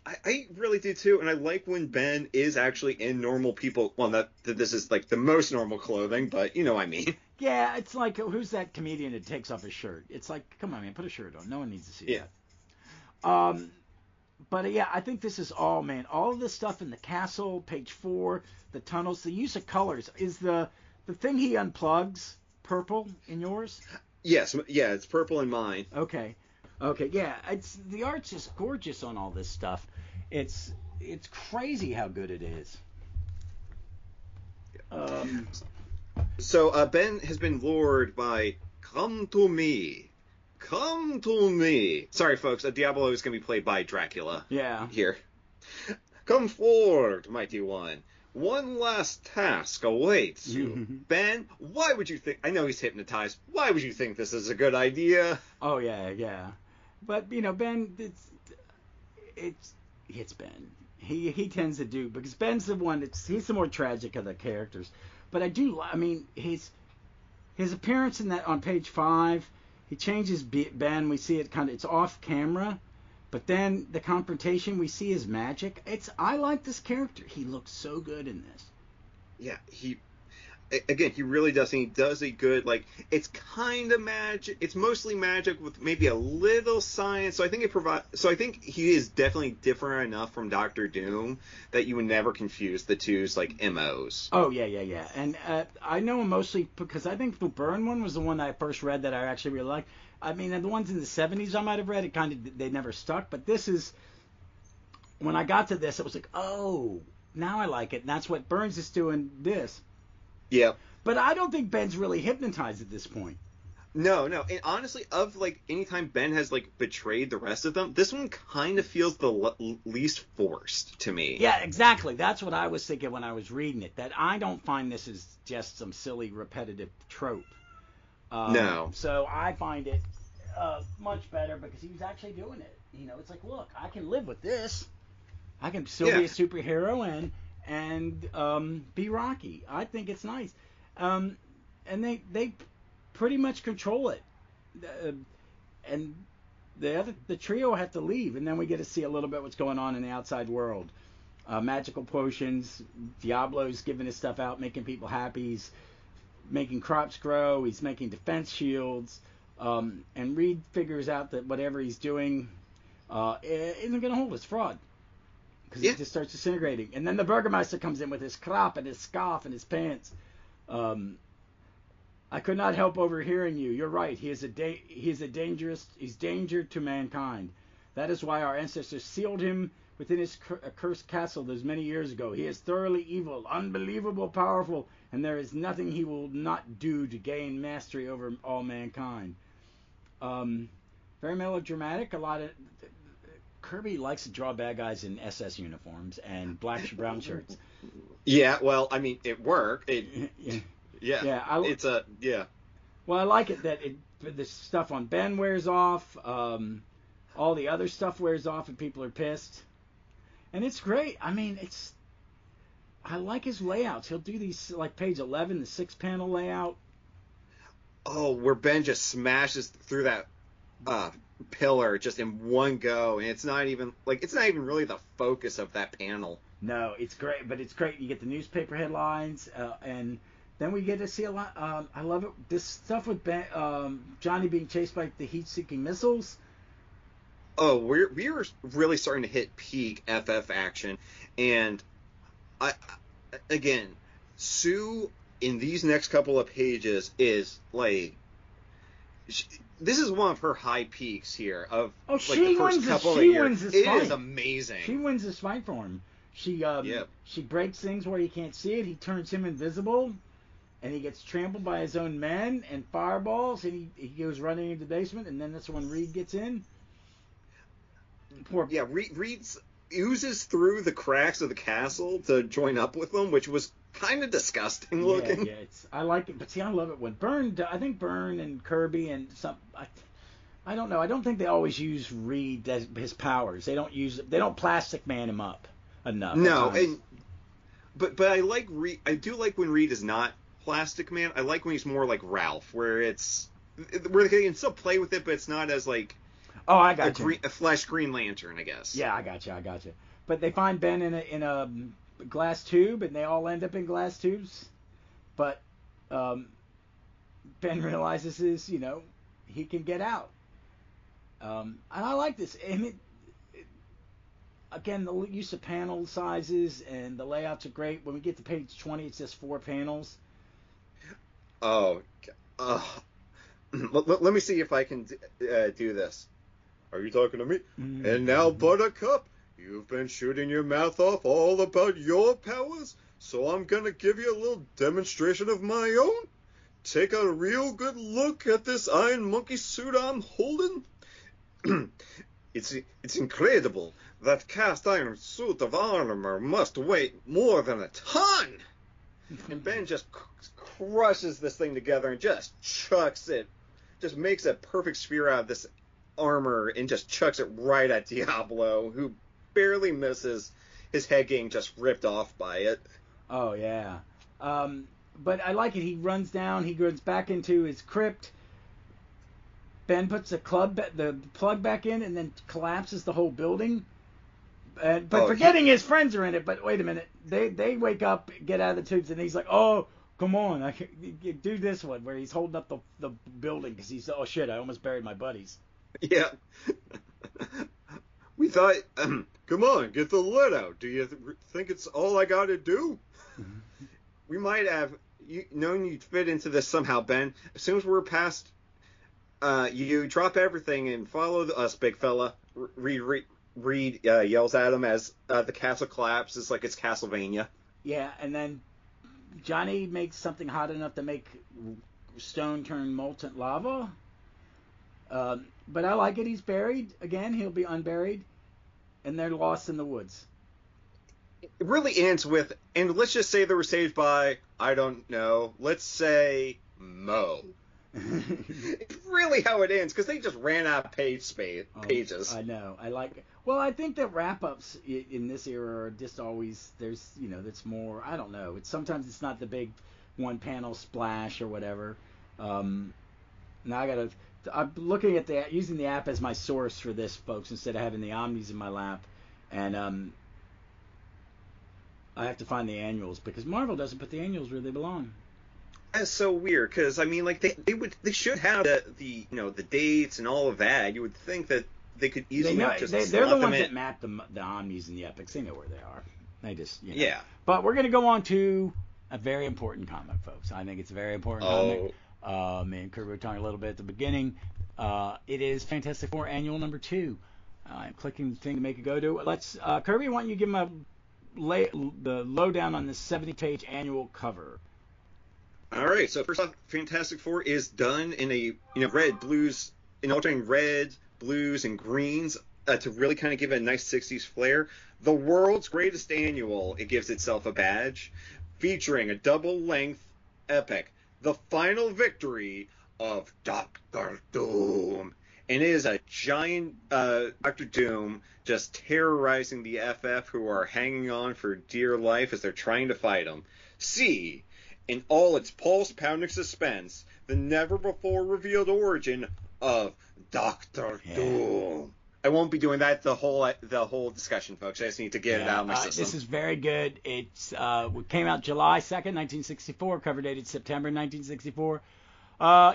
I really do too, and I like when Ben is actually in normal people. Well, not that this is like the most normal clothing, but you know what I mean. Yeah, it's like, who's that comedian that takes off his shirt? It's like, come on, man, put a shirt on. No one needs to see that. But yeah, I think this is all of this stuff in the castle, page 4, the tunnels, the use of colors. Is the thing he unplugs purple in yours? Yes, yeah, it's purple in mine. Okay, yeah, the art's just gorgeous on all this stuff. It's crazy how good it is. So Ben has been lured by "Come to me." Sorry, folks. Diablo is going to be played by Dracula. Yeah. Here. Come forward, mighty one. One last task awaits you. Ben, why would you think... I know he's hypnotized. Why would you think this is a good idea? Oh, yeah. But, Ben, it's Ben. He tends to do... Because Ben's the one... He's the more tragic of the characters. But his appearance in that on page 5... He changes Ben. We see it it's off camera, but then the confrontation, we see his magic. I like this character. He looks so good in this. Yeah, he really does. And he does a good, it's kind of magic. It's mostly magic with maybe a little science. So I think he is definitely different enough from Doctor Doom that you would never confuse the two's MOs. Oh yeah. And I know him mostly because I think the Byrne one was the one I first read that I actually really liked. I mean, and the ones in the 70s I might have read, they never stuck. But this is, when I got to this, it was like, oh, now I like it. And that's what Burns is doing this. Yeah. But I don't think Ben's really hypnotized at this point. No. And honestly, anytime Ben has betrayed the rest of them, this one kind of feels the least forced to me. Yeah, exactly. That's what I was thinking when I was reading it. That I don't find this is just some silly repetitive trope. No. So I find it much better because he was actually doing it. It's like, look, I can live with this. I can still be a superhero and be Rocky. I think it's nice. And they pretty much control it. And the trio have to leave, and then we get to see a little bit what's going on in the outside world. Magical potions. Diablo's giving his stuff out, making people happy. He's making crops grow. He's making defense shields. And Reed figures out that whatever he's doing isn't going to hold. It's fraud. Because it just starts disintegrating. And then the Burgermeister comes in with his crop and his scarf and his pants. I could not help overhearing you. You're right. He's danger to mankind. That is why our ancestors sealed him within his cursed castle those many years ago. He is thoroughly evil, unbelievable powerful, and there is nothing he will not do to gain mastery over all mankind. Very melodramatic. A lot of... Kirby likes to draw bad guys in SS uniforms and brown shirts. Yeah, well, I mean, it worked. Yeah. Well, I like it that the stuff on Ben wears off. All the other stuff wears off and people are pissed. And it's great. I mean, I like his layouts. He'll do these, like page 11, the 6-panel layout. Oh, where Ben just smashes through that pillar just in one go, and it's not even really the focus of that panel. No, it's great, but it's great. You get the newspaper headlines, and then we get to see a lot. I love it. This stuff with Ben, Johnny being chased by the heat-seeking missiles. Oh, we're really starting to hit peak FF action, and again, Sue in these next couple of pages is this is one of her high peaks here of the first couple of years. It is amazing. She wins this fight for him. She breaks things where he can't see it. He turns him invisible, and he gets trampled by his own men and fireballs, and he goes running into the basement, and then that's when Reed gets in. Reed oozes through the cracks of the castle to join up with them, which was kind of disgusting looking. Yeah, I like it, but see, I love it when I think Byrne and Kirby and I don't know. I don't think they always use Reed as his powers. They don't Plastic Man him up enough. No, but I like Reed. I do like when Reed is not Plastic Man. I like when he's more like Ralph, where they can still play with it, but it's not as like. Oh, I got you. A Flash Green Lantern, I guess. Yeah, I got you. But they find Ben in a glass tube, and they all end up in glass tubes. But Ben realizes he can get out. And I like this. And again, the use of panel sizes and the layouts are great. When we get to page 20, it's just 4 panels. Oh, let me see if I can do this. Are you talking to me? Mm-hmm. And now, Buttercup, you've been shooting your mouth off all about your powers, so I'm gonna give you a little demonstration of my own. Take a real good look at this iron monkey suit I'm holding. It's incredible. That cast iron suit of armor must weigh more than a ton. And Ben just crushes this thing together and just chucks it. Just makes a perfect sphere out of this armor and just chucks it right at Diablo, who barely misses, his head getting just ripped off by it. Oh, yeah. But I like it. He runs down. He goes back into his crypt. Ben puts the plug back in and then collapses the whole building. But forgetting his friends are in it. But wait a minute. They wake up, get out of the tubes, and he's like, oh, come on. I can do this one where he's holding up the building because he's, oh, shit, I almost buried my buddies. Yeah. We thought, come on, get the lid out. Do you think it's all I got to do? We might have known you'd fit into this somehow, Ben. As soon as we're past, you drop everything and follow us, big fella. Reed yells at him as the castle collapses like it's Castlevania. Yeah, and then Johnny makes something hot enough to make stone turn molten lava. But I like it. He's buried. Again, he'll be unburied. And they're lost in the woods. It really ends with, and let's just say they were saved by, I don't know, let's say Mo. It's really how it ends, because they just ran out of pages. I know. I like it. Well, I think that wrap-ups in this era are just always, there's, that's more, I don't know. Sometimes it's not the big one-panel splash or whatever. Now I'm looking at using the app as my source for this, folks, instead of having the Omnis in my lap. And I have to find the annuals, because Marvel doesn't put the annuals where they belong. That's so weird, because I mean, like they should have the dates and all of that. You would think that they could easily they're the ones that map the Omnis and the Epics. They know where they are. They just Yeah. But we're gonna go on to a very important comic, folks. I think it's a very important comic. Me and Kirby were talking a little bit at the beginning. It is Fantastic Four Annual number 2. I'm clicking the thing to make it go to it. Let's Kirby, why don't you give him the lowdown on this 70-page annual cover? All right. So first off, Fantastic Four is done in alternating red, blues, and greens to really kind of give it a nice 60s flair. The world's greatest annual. It gives itself a badge, featuring a double-length epic, the final victory of Dr. Doom. And it is a giant Dr. Doom just terrorizing the FF, who are hanging on for dear life as they're trying to fight him. See, in all its pulse-pounding suspense, the never-before-revealed origin of Dr. Doom. I won't be doing that the whole discussion, folks. I just need to get it out of my system. This is very good. It came out July 2nd, 1964, cover dated September 1964.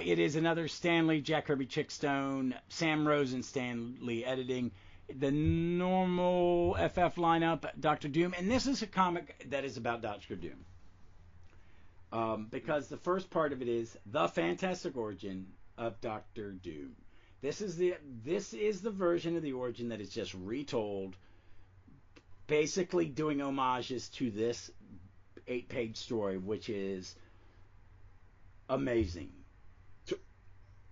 It is another Stanley, Jack Kirby, Chick Stone, Sam Rosen, Stanley editing. The normal FF lineup, Dr. Doom. And this is a comic that is about Dr. Doom. Because the first part of it is the fantastic origin of Dr. Doom. This is the version of the origin that is just retold basically doing homages to this 8-page story, which is amazing.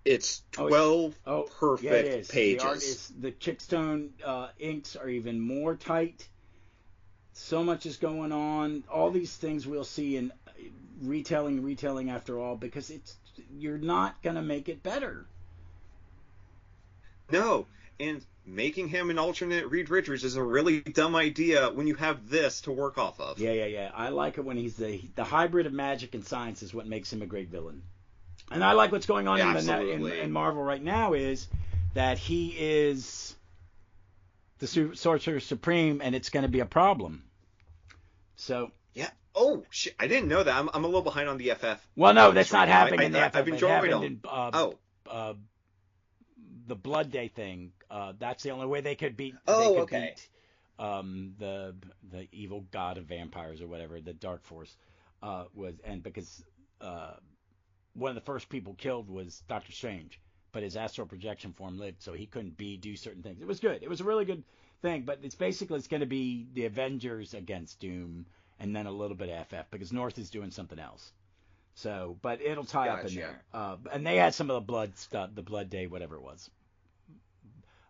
It's 12 perfect yeah, it is. pages. The art is, the Chickstone inks are even more tight. So much is going on. All these things we'll see in retelling after all, because you're not gonna make it better. No, and making him an alternate Reed Richards is a really dumb idea when you have this to work off of. Yeah. I like it when he's the hybrid of magic and science is what makes him a great villain. And I like what's going on in Marvel right now is that he is the Sorcerer Supreme, and it's going to be a problem. So yeah. Oh shit! I didn't know that. I'm a little behind on the FF. Well, no, that's not happening in the FF. I've enjoyed the Blood Day thing. That's the only way they could beat. Okay. The evil god of vampires or whatever, the Dark Force was, and because one of the first people killed was Doctor Strange, but his astral projection form lived, so he couldn't do certain things. It was good. It was a really good thing, but it's going to be the Avengers against Doom, and then a little bit of FF, because North is doing something else. So, but it'll tie up in there. And they had some of the blood stuff, the Blood Day, whatever it was.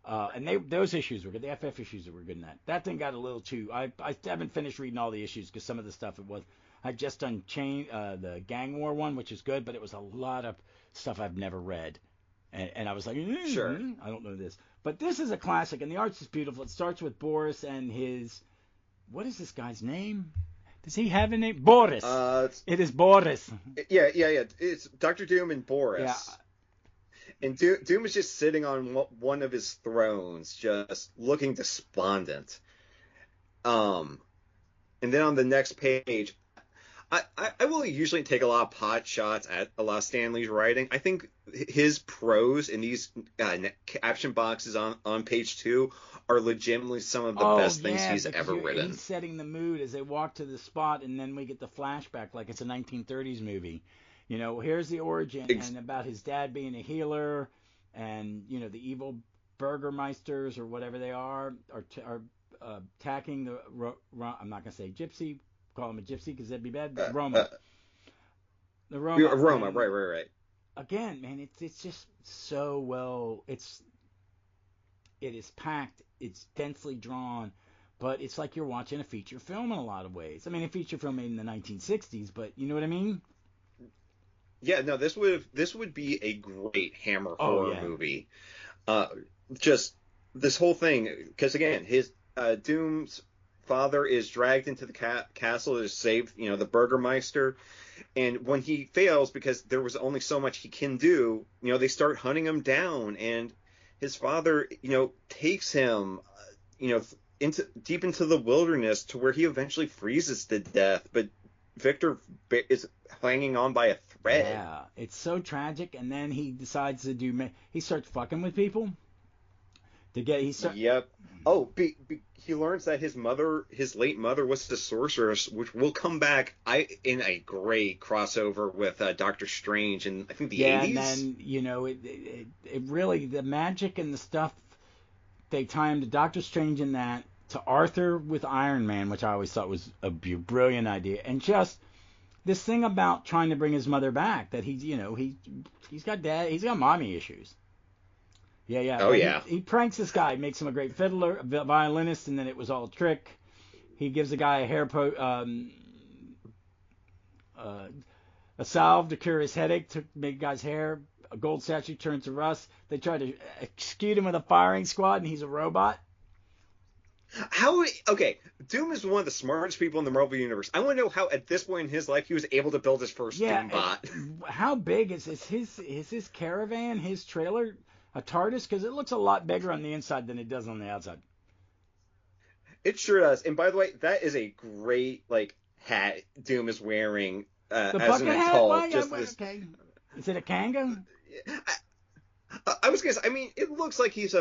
And those issues were good. The FF issues were good in that. That thing got a little too. I haven't finished reading all the issues because some of the stuff it was. I've just done the Gang War one, which is good, but it was a lot of stuff I've never read, and I was like, sure, I don't know this. But this is a classic, and the art's just beautiful. It starts with Boris and his. What is this guy's name? Does he have a name? Boris. It is Boris. Yeah. It's Dr. Doom and Boris. Yeah. And Doom is just sitting on one of his thrones, just looking despondent. And then on the next page, I will usually take a lot of pot shots at a lot of Stan Lee's writing. I think his prose in these caption boxes on page 2 are legitimately some of the best things he's ever written. He's setting the mood as they walk to the spot, and then we get the flashback like it's a 1930s movie. You know, here's the origin, and about his dad being a healer, and, you know, the evil Burgermeisters or whatever they are attacking the, I'm not going to say gypsy, call him a gypsy because that'd be bad, but Roma. The Roma. Roma, right. Again, man, it's just so well, it is packed, it's densely drawn, but it's like you're watching a feature film in a lot of ways. I mean, a feature film made in the 1960s, but you know what I mean? Yeah, no, this would be a great Hammer horror movie. Just this whole thing, because again, his Doom's father is dragged into the castle to save, you know, the Burgermeister, and when he fails because there was only so much he can do, you know, they start hunting him down, and his father, you know, takes him, you know, deep into the wilderness to where he eventually freezes to death, but Victor is hanging on by a thread. Yeah, it's so tragic, and then he decides to he starts fucking with people to get. Yep. Oh, he learns that his late mother, was the sorceress, which will come back in a great crossover with Doctor Strange in I think the 80s. Yeah, and then, you know, it really, the magic and the stuff, they tie him to Doctor Strange in that, to Arthur with Iron Man, which I always thought was a brilliant idea, and just this thing about trying to bring his mother back, that he's got mommy issues. Yeah. Oh, yeah. He pranks this guy, makes him a great fiddler, a violinist, and then it was all a trick. He gives a guy a salve to cure his headache, to make a guy's hair. A gold statue turns to rust. They try to execute him with a firing squad, and he's a robot. Doom is one of the smartest people in the Marvel Universe. I want to know how, at this point in his life, he was able to build his first Doom bot. How big is his caravan, his trailer, a TARDIS? Because it looks a lot bigger on the inside than it does on the outside. It sure does. And by the way, that is a great hat Doom is wearing as an adult. Okay. Is it a Kanga? I was gonna say, I mean, it looks like he's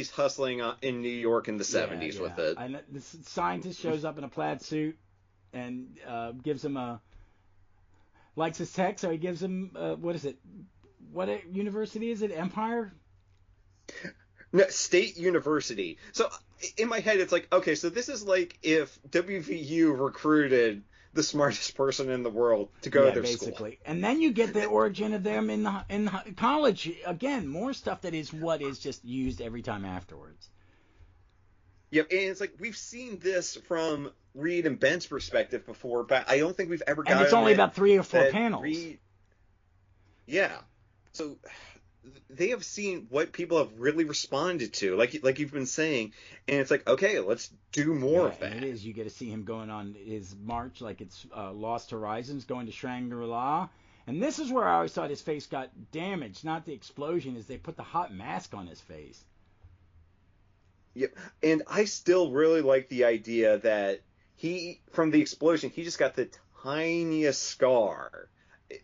hustling in New York in the 70s with it. And the scientist shows up in a plaid suit and gives him likes his tech, so he gives him what is it? What university is it? Empire? No, State University. So in my head, it's like, okay, so this is like if WVU recruited the smartest person in the world to go to their basically. school. And then you get the origin of them in college. Again, more stuff that is what is just used every time afterwards. Yep, and it's like we've seen this from Reed and Ben's perspective before, but I don't think we've ever gotten. And it's only about 3 or 4 that panels. Yeah, so they have seen what people have really responded to, like you've been saying, and it's like, okay, let's do more of that. And it is. You get to see him going on his march, like it's Lost Horizons, going to Shangri-La. And this is where I always thought his face got damaged, not the explosion, is they put the hot mask on his face. Yep, and I still really like the idea that from the explosion, he just got the tiniest scar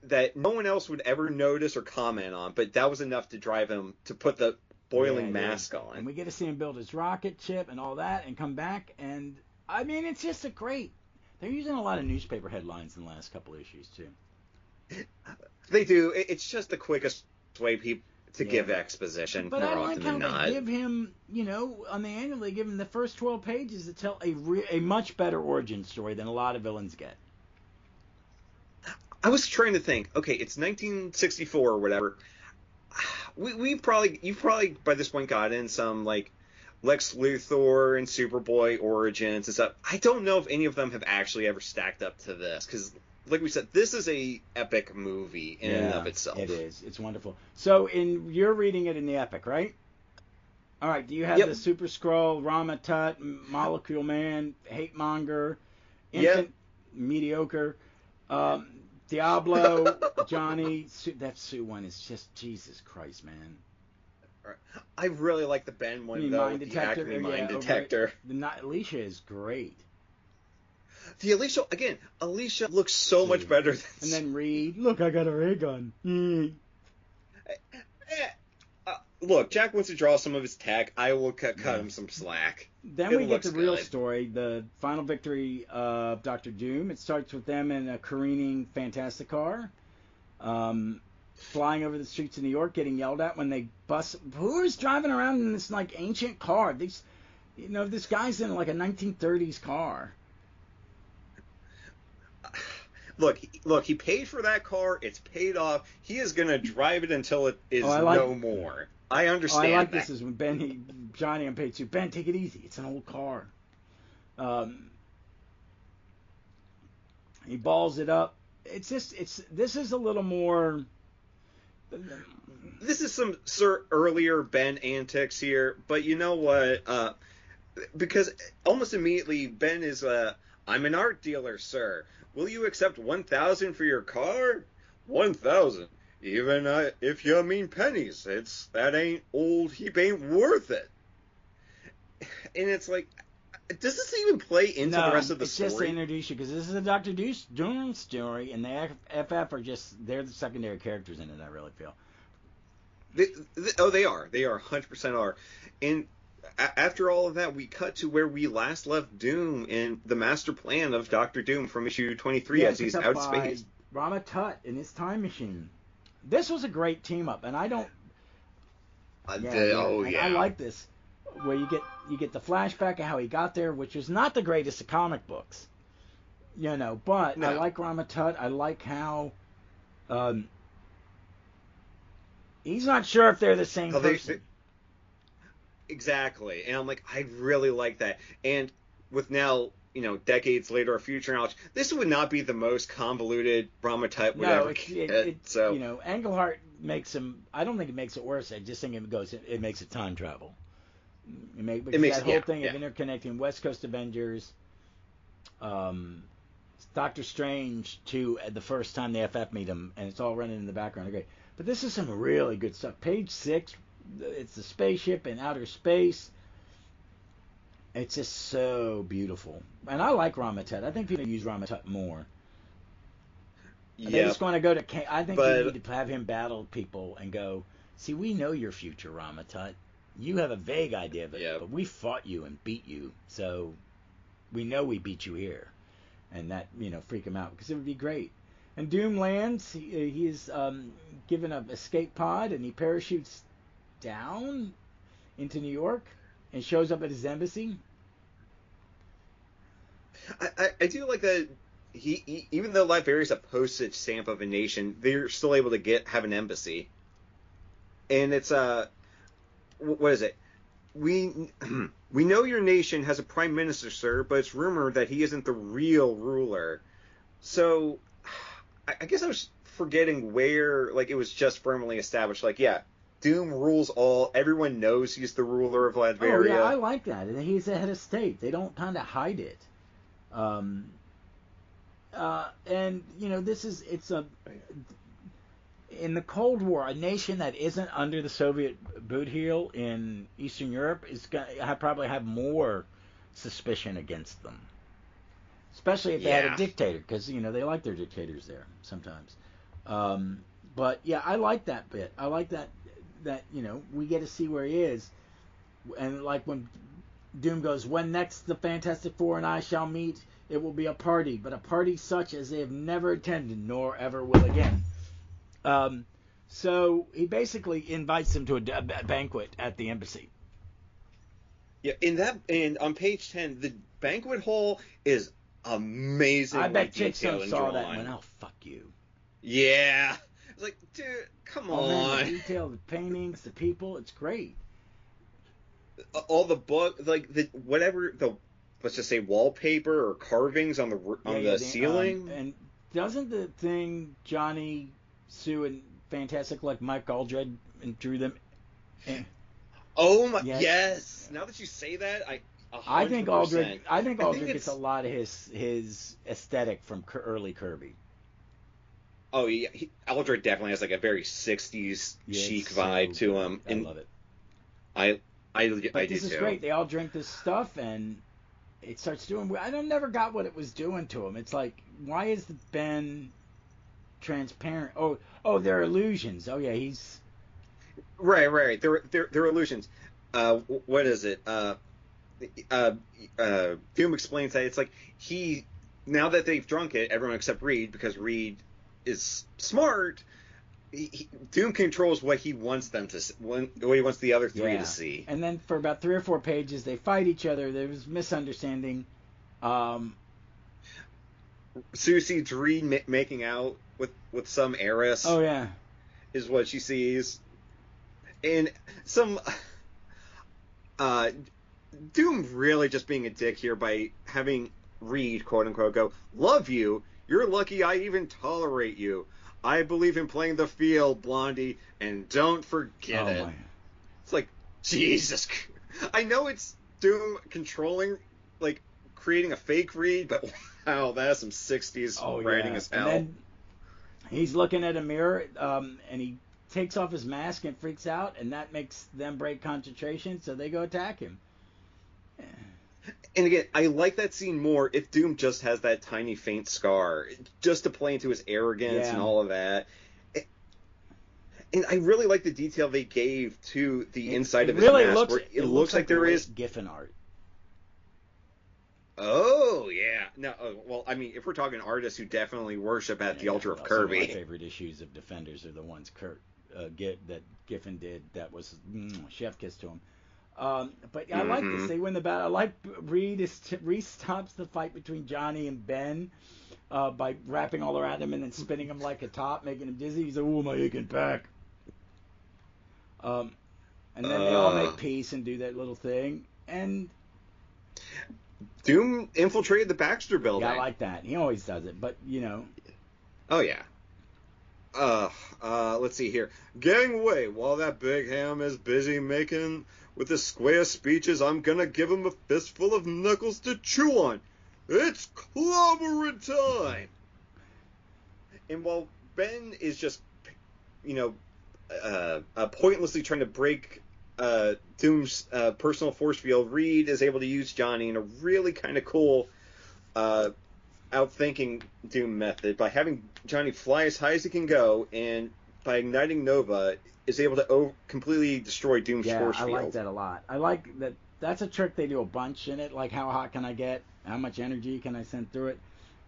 that no one else would ever notice or comment on, but that was enough to drive him to put the boiling mask on. And we get to see him build his rocket ship and all that and come back, and I mean, it's just a great... They're using a lot of newspaper headlines in the last couple issues, too. They do. It's just the quickest way to give exposition. But more I like often how than not. they give him, on the annual, they give him the first 12 pages to tell a much better origin story than a lot of villains get. I was trying to think. Okay, it's 1964 or whatever. You've probably by this point gotten some like Lex Luthor and Superboy origins and stuff. I don't know if any of them have actually ever stacked up to this because, like we said, this is a epic movie in and of itself. It is. It's wonderful. So you're reading it in the epic, right? All right. Do you have the Super Skrull, Rama Tut, Molecule Man, Hate Monger, Infant, Mediocre, Diablo, Johnny? That Sue one is just Jesus Christ, man. I really like the Ben one though. Mind Detector, the Mind Detector. Alicia is great. The Alicia looks so much better than... And then Reed, look, I got a ray gun. Look, Jack wants to draw some of his tech. I will cut him some slack. Then we get the real story, the final victory of Dr. Doom. It starts with them in a careening Fantastic car, flying over the streets of New York, getting yelled at when they bust... Who is driving around in this, like, ancient car? This guy's in, like, a 1930s car. Look, he paid for that car. It's paid off. He is going to drive it until it is no more. I understand I like that. This is when Johnny on page 2, Ben, take it easy. It's an old car. He balls it up. This is a little more... This is some earlier Ben antics here, but you know what? Because almost immediately Ben is, I'm an art dealer, sir. Will you accept 1,000 for your car? 1,000. Even if you mean pennies, that ain't old heap ain't worth it. And it's like, does this even play into the rest of the story? No, it's just to introduce you, because this is a Dr. Doom story, and the FF they're the secondary characters in it, I really feel. They are. They are 100% are. And after all of that, we cut to where we last left Doom in the master plan of Dr. Doom from issue 23 as he's outspace. Rama Tut in his time machine. This was a great team up, and I don't. I like this, where you get the flashback of how he got there, which is not the greatest of comic books, But no. I like Rama Tut. I like how he's not sure if they're the same person. Exactly, and I'm like, I really like that. And with now, decades later, or future knowledge, this would not be the most convoluted Rama Tut would ever get. So Englehart makes him. I don't think it makes it worse. I just think it makes it time travel. It makes that whole thing of interconnecting West Coast Avengers, Doctor Strange to the first time the FF meet him, and it's all running in the background. Okay, but this is some really good stuff. Page 6. It's the spaceship in outer space. It's just so beautiful. And I like Rama Tut. I think people use Rama Tut more. Yeah. They just want to go to... I think you need to have him battle people and go, see, we know your future, Rama Tut. You have a vague idea of it, but we fought you and beat you. So we know we beat you here. And that, freak him out. Because it would be great. And Doom lands. He is given an escape pod, and he parachutes down into New York. and shows up at his embassy. I do like that he even though Liberia's a postage stamp of a nation, they're still able to have an embassy. And it's what is it? We we know your nation has a prime minister, sir, but it's rumored that he isn't the real ruler. So I guess I was forgetting where like it was just firmly established. Like, yeah, Doom rules all. Everyone knows he's the ruler of Latveria. Oh yeah, I like that. And he's the head of state. They don't kind of hide it. And it's in the Cold War, a nation that isn't under the Soviet boot heel in Eastern Europe is going to probably have more suspicion against them, especially if they had a dictator, because they like their dictators there sometimes. But yeah, I like that bit. I like that we get to see where he is, and like when Doom goes, "When next the Fantastic Four and I shall meet, it will be a party, but a party such as they have never attended nor ever will again." So he basically invites them to a banquet at the embassy. Yeah, and on page 10, the banquet hall is amazing. I bet Chickstone saw that and went, "Oh, fuck you." Yeah. It's like, dude, come on. Man, the detail, the paintings, the people, it's great. All the book, like let's just say wallpaper or carvings on the ceiling. And doesn't the thing Johnny, Sue, and Fantastic like Mike Aldred and drew them? Oh my, yes. Now that you say that, I think Aldred gets a lot of his aesthetic from early Kirby. Oh yeah, Aldred definitely has like a very 60s chic vibe to him. I love it. I do this is great. They all drink this stuff, and it starts doing. I never got what it was doing to him. It's like, why is Ben transparent? Oh, they're illusions. Oh yeah, he's right. They're illusions. What is it? Doom explains that it's like now that they've drunk it, everyone except Reed, because Reed is smart. Doom controls what he wants them to, what he wants the other three to see. And then for about 3 or 4 pages, they fight each other. There's misunderstanding. Sue sees Reed making out with some heiress. Oh yeah, is what she sees, and some Doom really just being a dick here by having Reed, quote unquote, go, "Love you. You're lucky I even tolerate you. I believe in playing the field, Blondie, and don't forget it." My. It's like, Jesus. I know it's Doom controlling, like, creating a fake Reed, but wow, that's some 60s writing as hell. And then he's looking at a mirror, and he takes off his mask and freaks out, and that makes them break concentration, so they go attack him. And again, I like that scene more if Doom just has that tiny faint scar, just to play into his arrogance and all of that. And I really like the detail they gave to the inside of his mask, where it looks like there is Giffen art. Oh yeah, no. Well, I mean, if we're talking artists who definitely worship at the altar of Kirby, some of my favorite issues of Defenders are the ones that Giffen did. That was chef kiss to him. But I like this. They win the battle. I like Reed stops the fight between Johnny and Ben by wrapping all around him and then spinning him like a top, making him dizzy. He's like, "Oh, my aching back." And then they all make peace and do that little thing. And Doom infiltrated the Baxter building. Yeah, I like that. He always does it, but Oh yeah. Let's see here. Gangway, while that big ham is busy making with his square speeches, I'm gonna give him a fistful of knuckles to chew on. It's clobbering time! And while Ben is just, pointlessly trying to break Doom's personal force field, Reed is able to use Johnny in a really kind of cool outthinking Doom method by having Johnny fly as high as he can go, and by igniting Nova is able to completely destroy Doom's force field. Yeah, I like that a lot. I like that. That's a trick they do a bunch in it, like how hot can I get? How much energy can I send through it?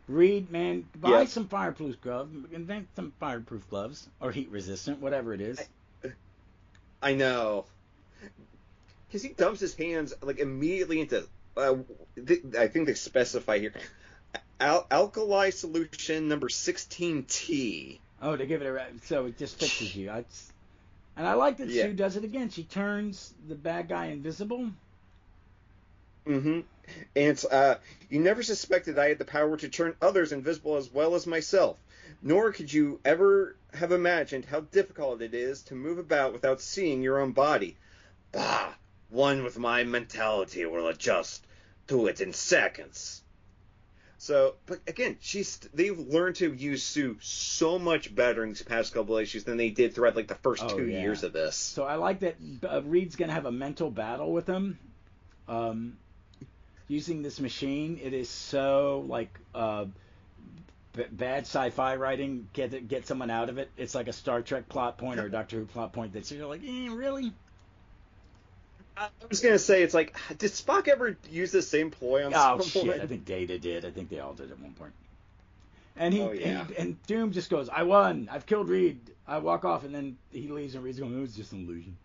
Reed, man, buy some fireproof gloves. Invent some fireproof gloves. Or heat resistant, whatever it is. I know. he dumps his hands like immediately into. I think they specify here, alkali solution number 16T. Oh, they give it a so it just fixes you. And I like that Sue does it again. She turns the bad guy invisible. Mm-hmm. And it's, you never suspected I had the power to turn others invisible as well as myself. Nor could you ever have imagined how difficult it is to move about without seeing your own body. Bah! One with my mentality will adjust to it in seconds. So, but again, they've learned to use Sue so much better in these past couple issues than they did throughout like the first 2 years of this. So I like that Reed's gonna have a mental battle with him, using this machine. It is so like bad sci-fi writing. Get someone out of it. It's like a Star Trek plot point or a Doctor Who plot point that you're like, really? I was gonna say, it's like, did Spock ever use the same ploy on someone? Oh shit! I think Data did. I think they all did at one point. And and Doom just goes, "I won. I've killed Reed." I walk off, and then he leaves, and Reed's going, "It was just an illusion."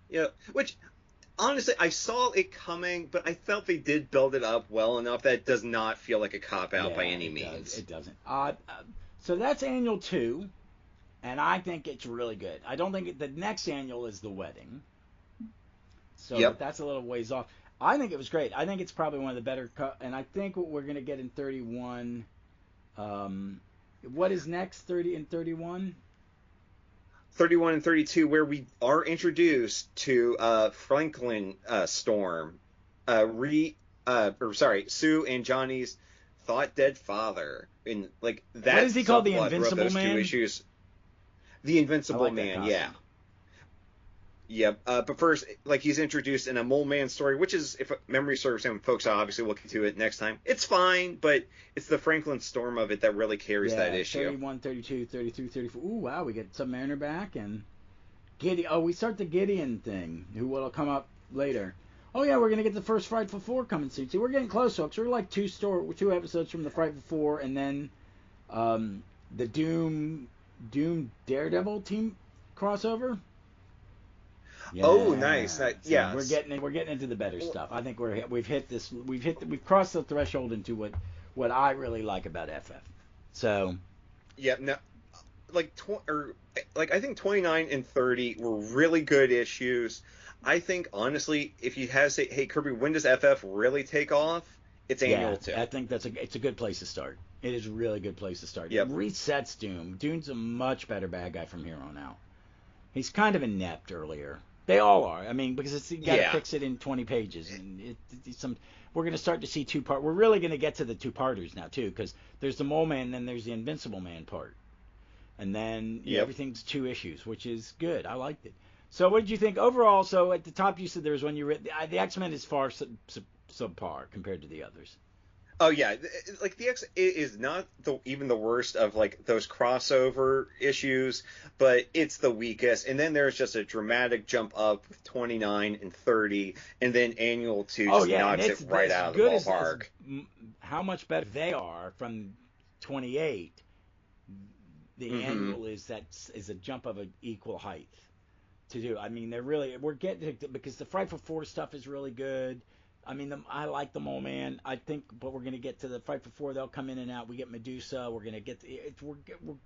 Yeah, which honestly, I saw it coming, but I felt they did build it up well enough that it does not feel like a cop out by any means. It doesn't. So that's annual 2, and I think it's really good. I don't think the next annual is the wedding. So that's a little ways off. I think it was great. I think it's probably one of the better and I think what we're going to get in 31, what is next, 30 and 31? 31 and 32, where we are introduced to Franklin Storm, Sue and Johnny's thought dead father. In like that. What is he called? The Invincible Man? 2 issues. The Invincible Man, yeah. Yep, but first, like, he's introduced in a Mole Man story, which is, if memory serves him, folks, I'll obviously look into it next time. It's fine, but it's the Franklin Storm of it that really carries that issue. 31, 32, 33, 34. Ooh, wow, we get Submariner back, and Gideon. Oh, we start the Gideon thing, who will come up later. Oh, yeah, we're going to get the first Frightful Four coming soon. See, we're getting close, folks. We're like 2 episodes from the Frightful Four, and then the Doom Daredevil team crossover. Yeah. Oh, nice. Yeah, we're getting into the better stuff. I think we've crossed the threshold into what I really like about FF. So, yeah, no, I think 29 and 30 were really good issues. I think honestly, if you had to say, hey Kirby, when does FF really take off? It's annual 2. I think it's a good place to start. It is a really good place to start. Yep. It resets Doom. Doom's a much better bad guy from here on out. He's kind of inept earlier. They all are. I mean, because you got to fix it in 20 pages, and we're going to start to see two-part. We're really going to get to the two-parters now too, because there's the Mole Man, and then there's the Invincible Man part, and then everything's 2 issues, which is good. I liked it. So, what did you think overall? So, at the top, you said there was one you read. The X-Men is far subpar compared to the others. Oh yeah, like the X is not even the worst of like those crossover issues, but it's the weakest. And then there's just a dramatic jump up with 29 and 30, and then annual 2 just knocks it right out of the ballpark. How much better they are from 28. The annual is a jump of an equal height to do. I mean, we're getting to, because the Frightful Four stuff is really good. I mean, I like the Mole Man. I think, but we're going to get to the Frightful Four. They'll come in and out. We get Medusa. We're going to get we're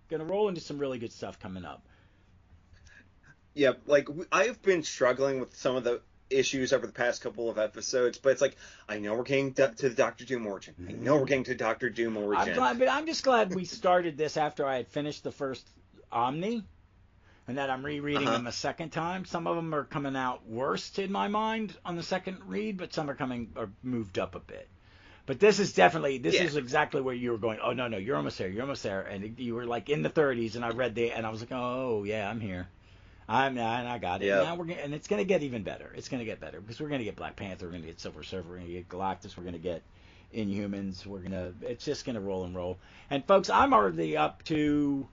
going to roll into some really good stuff coming up. Yeah, like I've been struggling with some of the issues over the past couple of episodes, but it's like I know we're getting to the Doctor Doom origin. I know we're getting to Doctor Doom origin. I'm just glad we started this after I had finished the first Omni. And that I'm rereading them a second time. Some of them are coming out worse in my mind on the second read, but some are moved up a bit. But this is exactly where you were going. Oh no, you're almost there, and you were like in the 30s, and I read and I was like, oh yeah, I'm here, and I got it. Yeah. Now and it's gonna get even better. It's gonna get better because we're gonna get Black Panther, we're gonna get Silver Surfer, we're gonna get Galactus, we're gonna get Inhumans, it's just gonna roll and roll. And folks, I'm already up to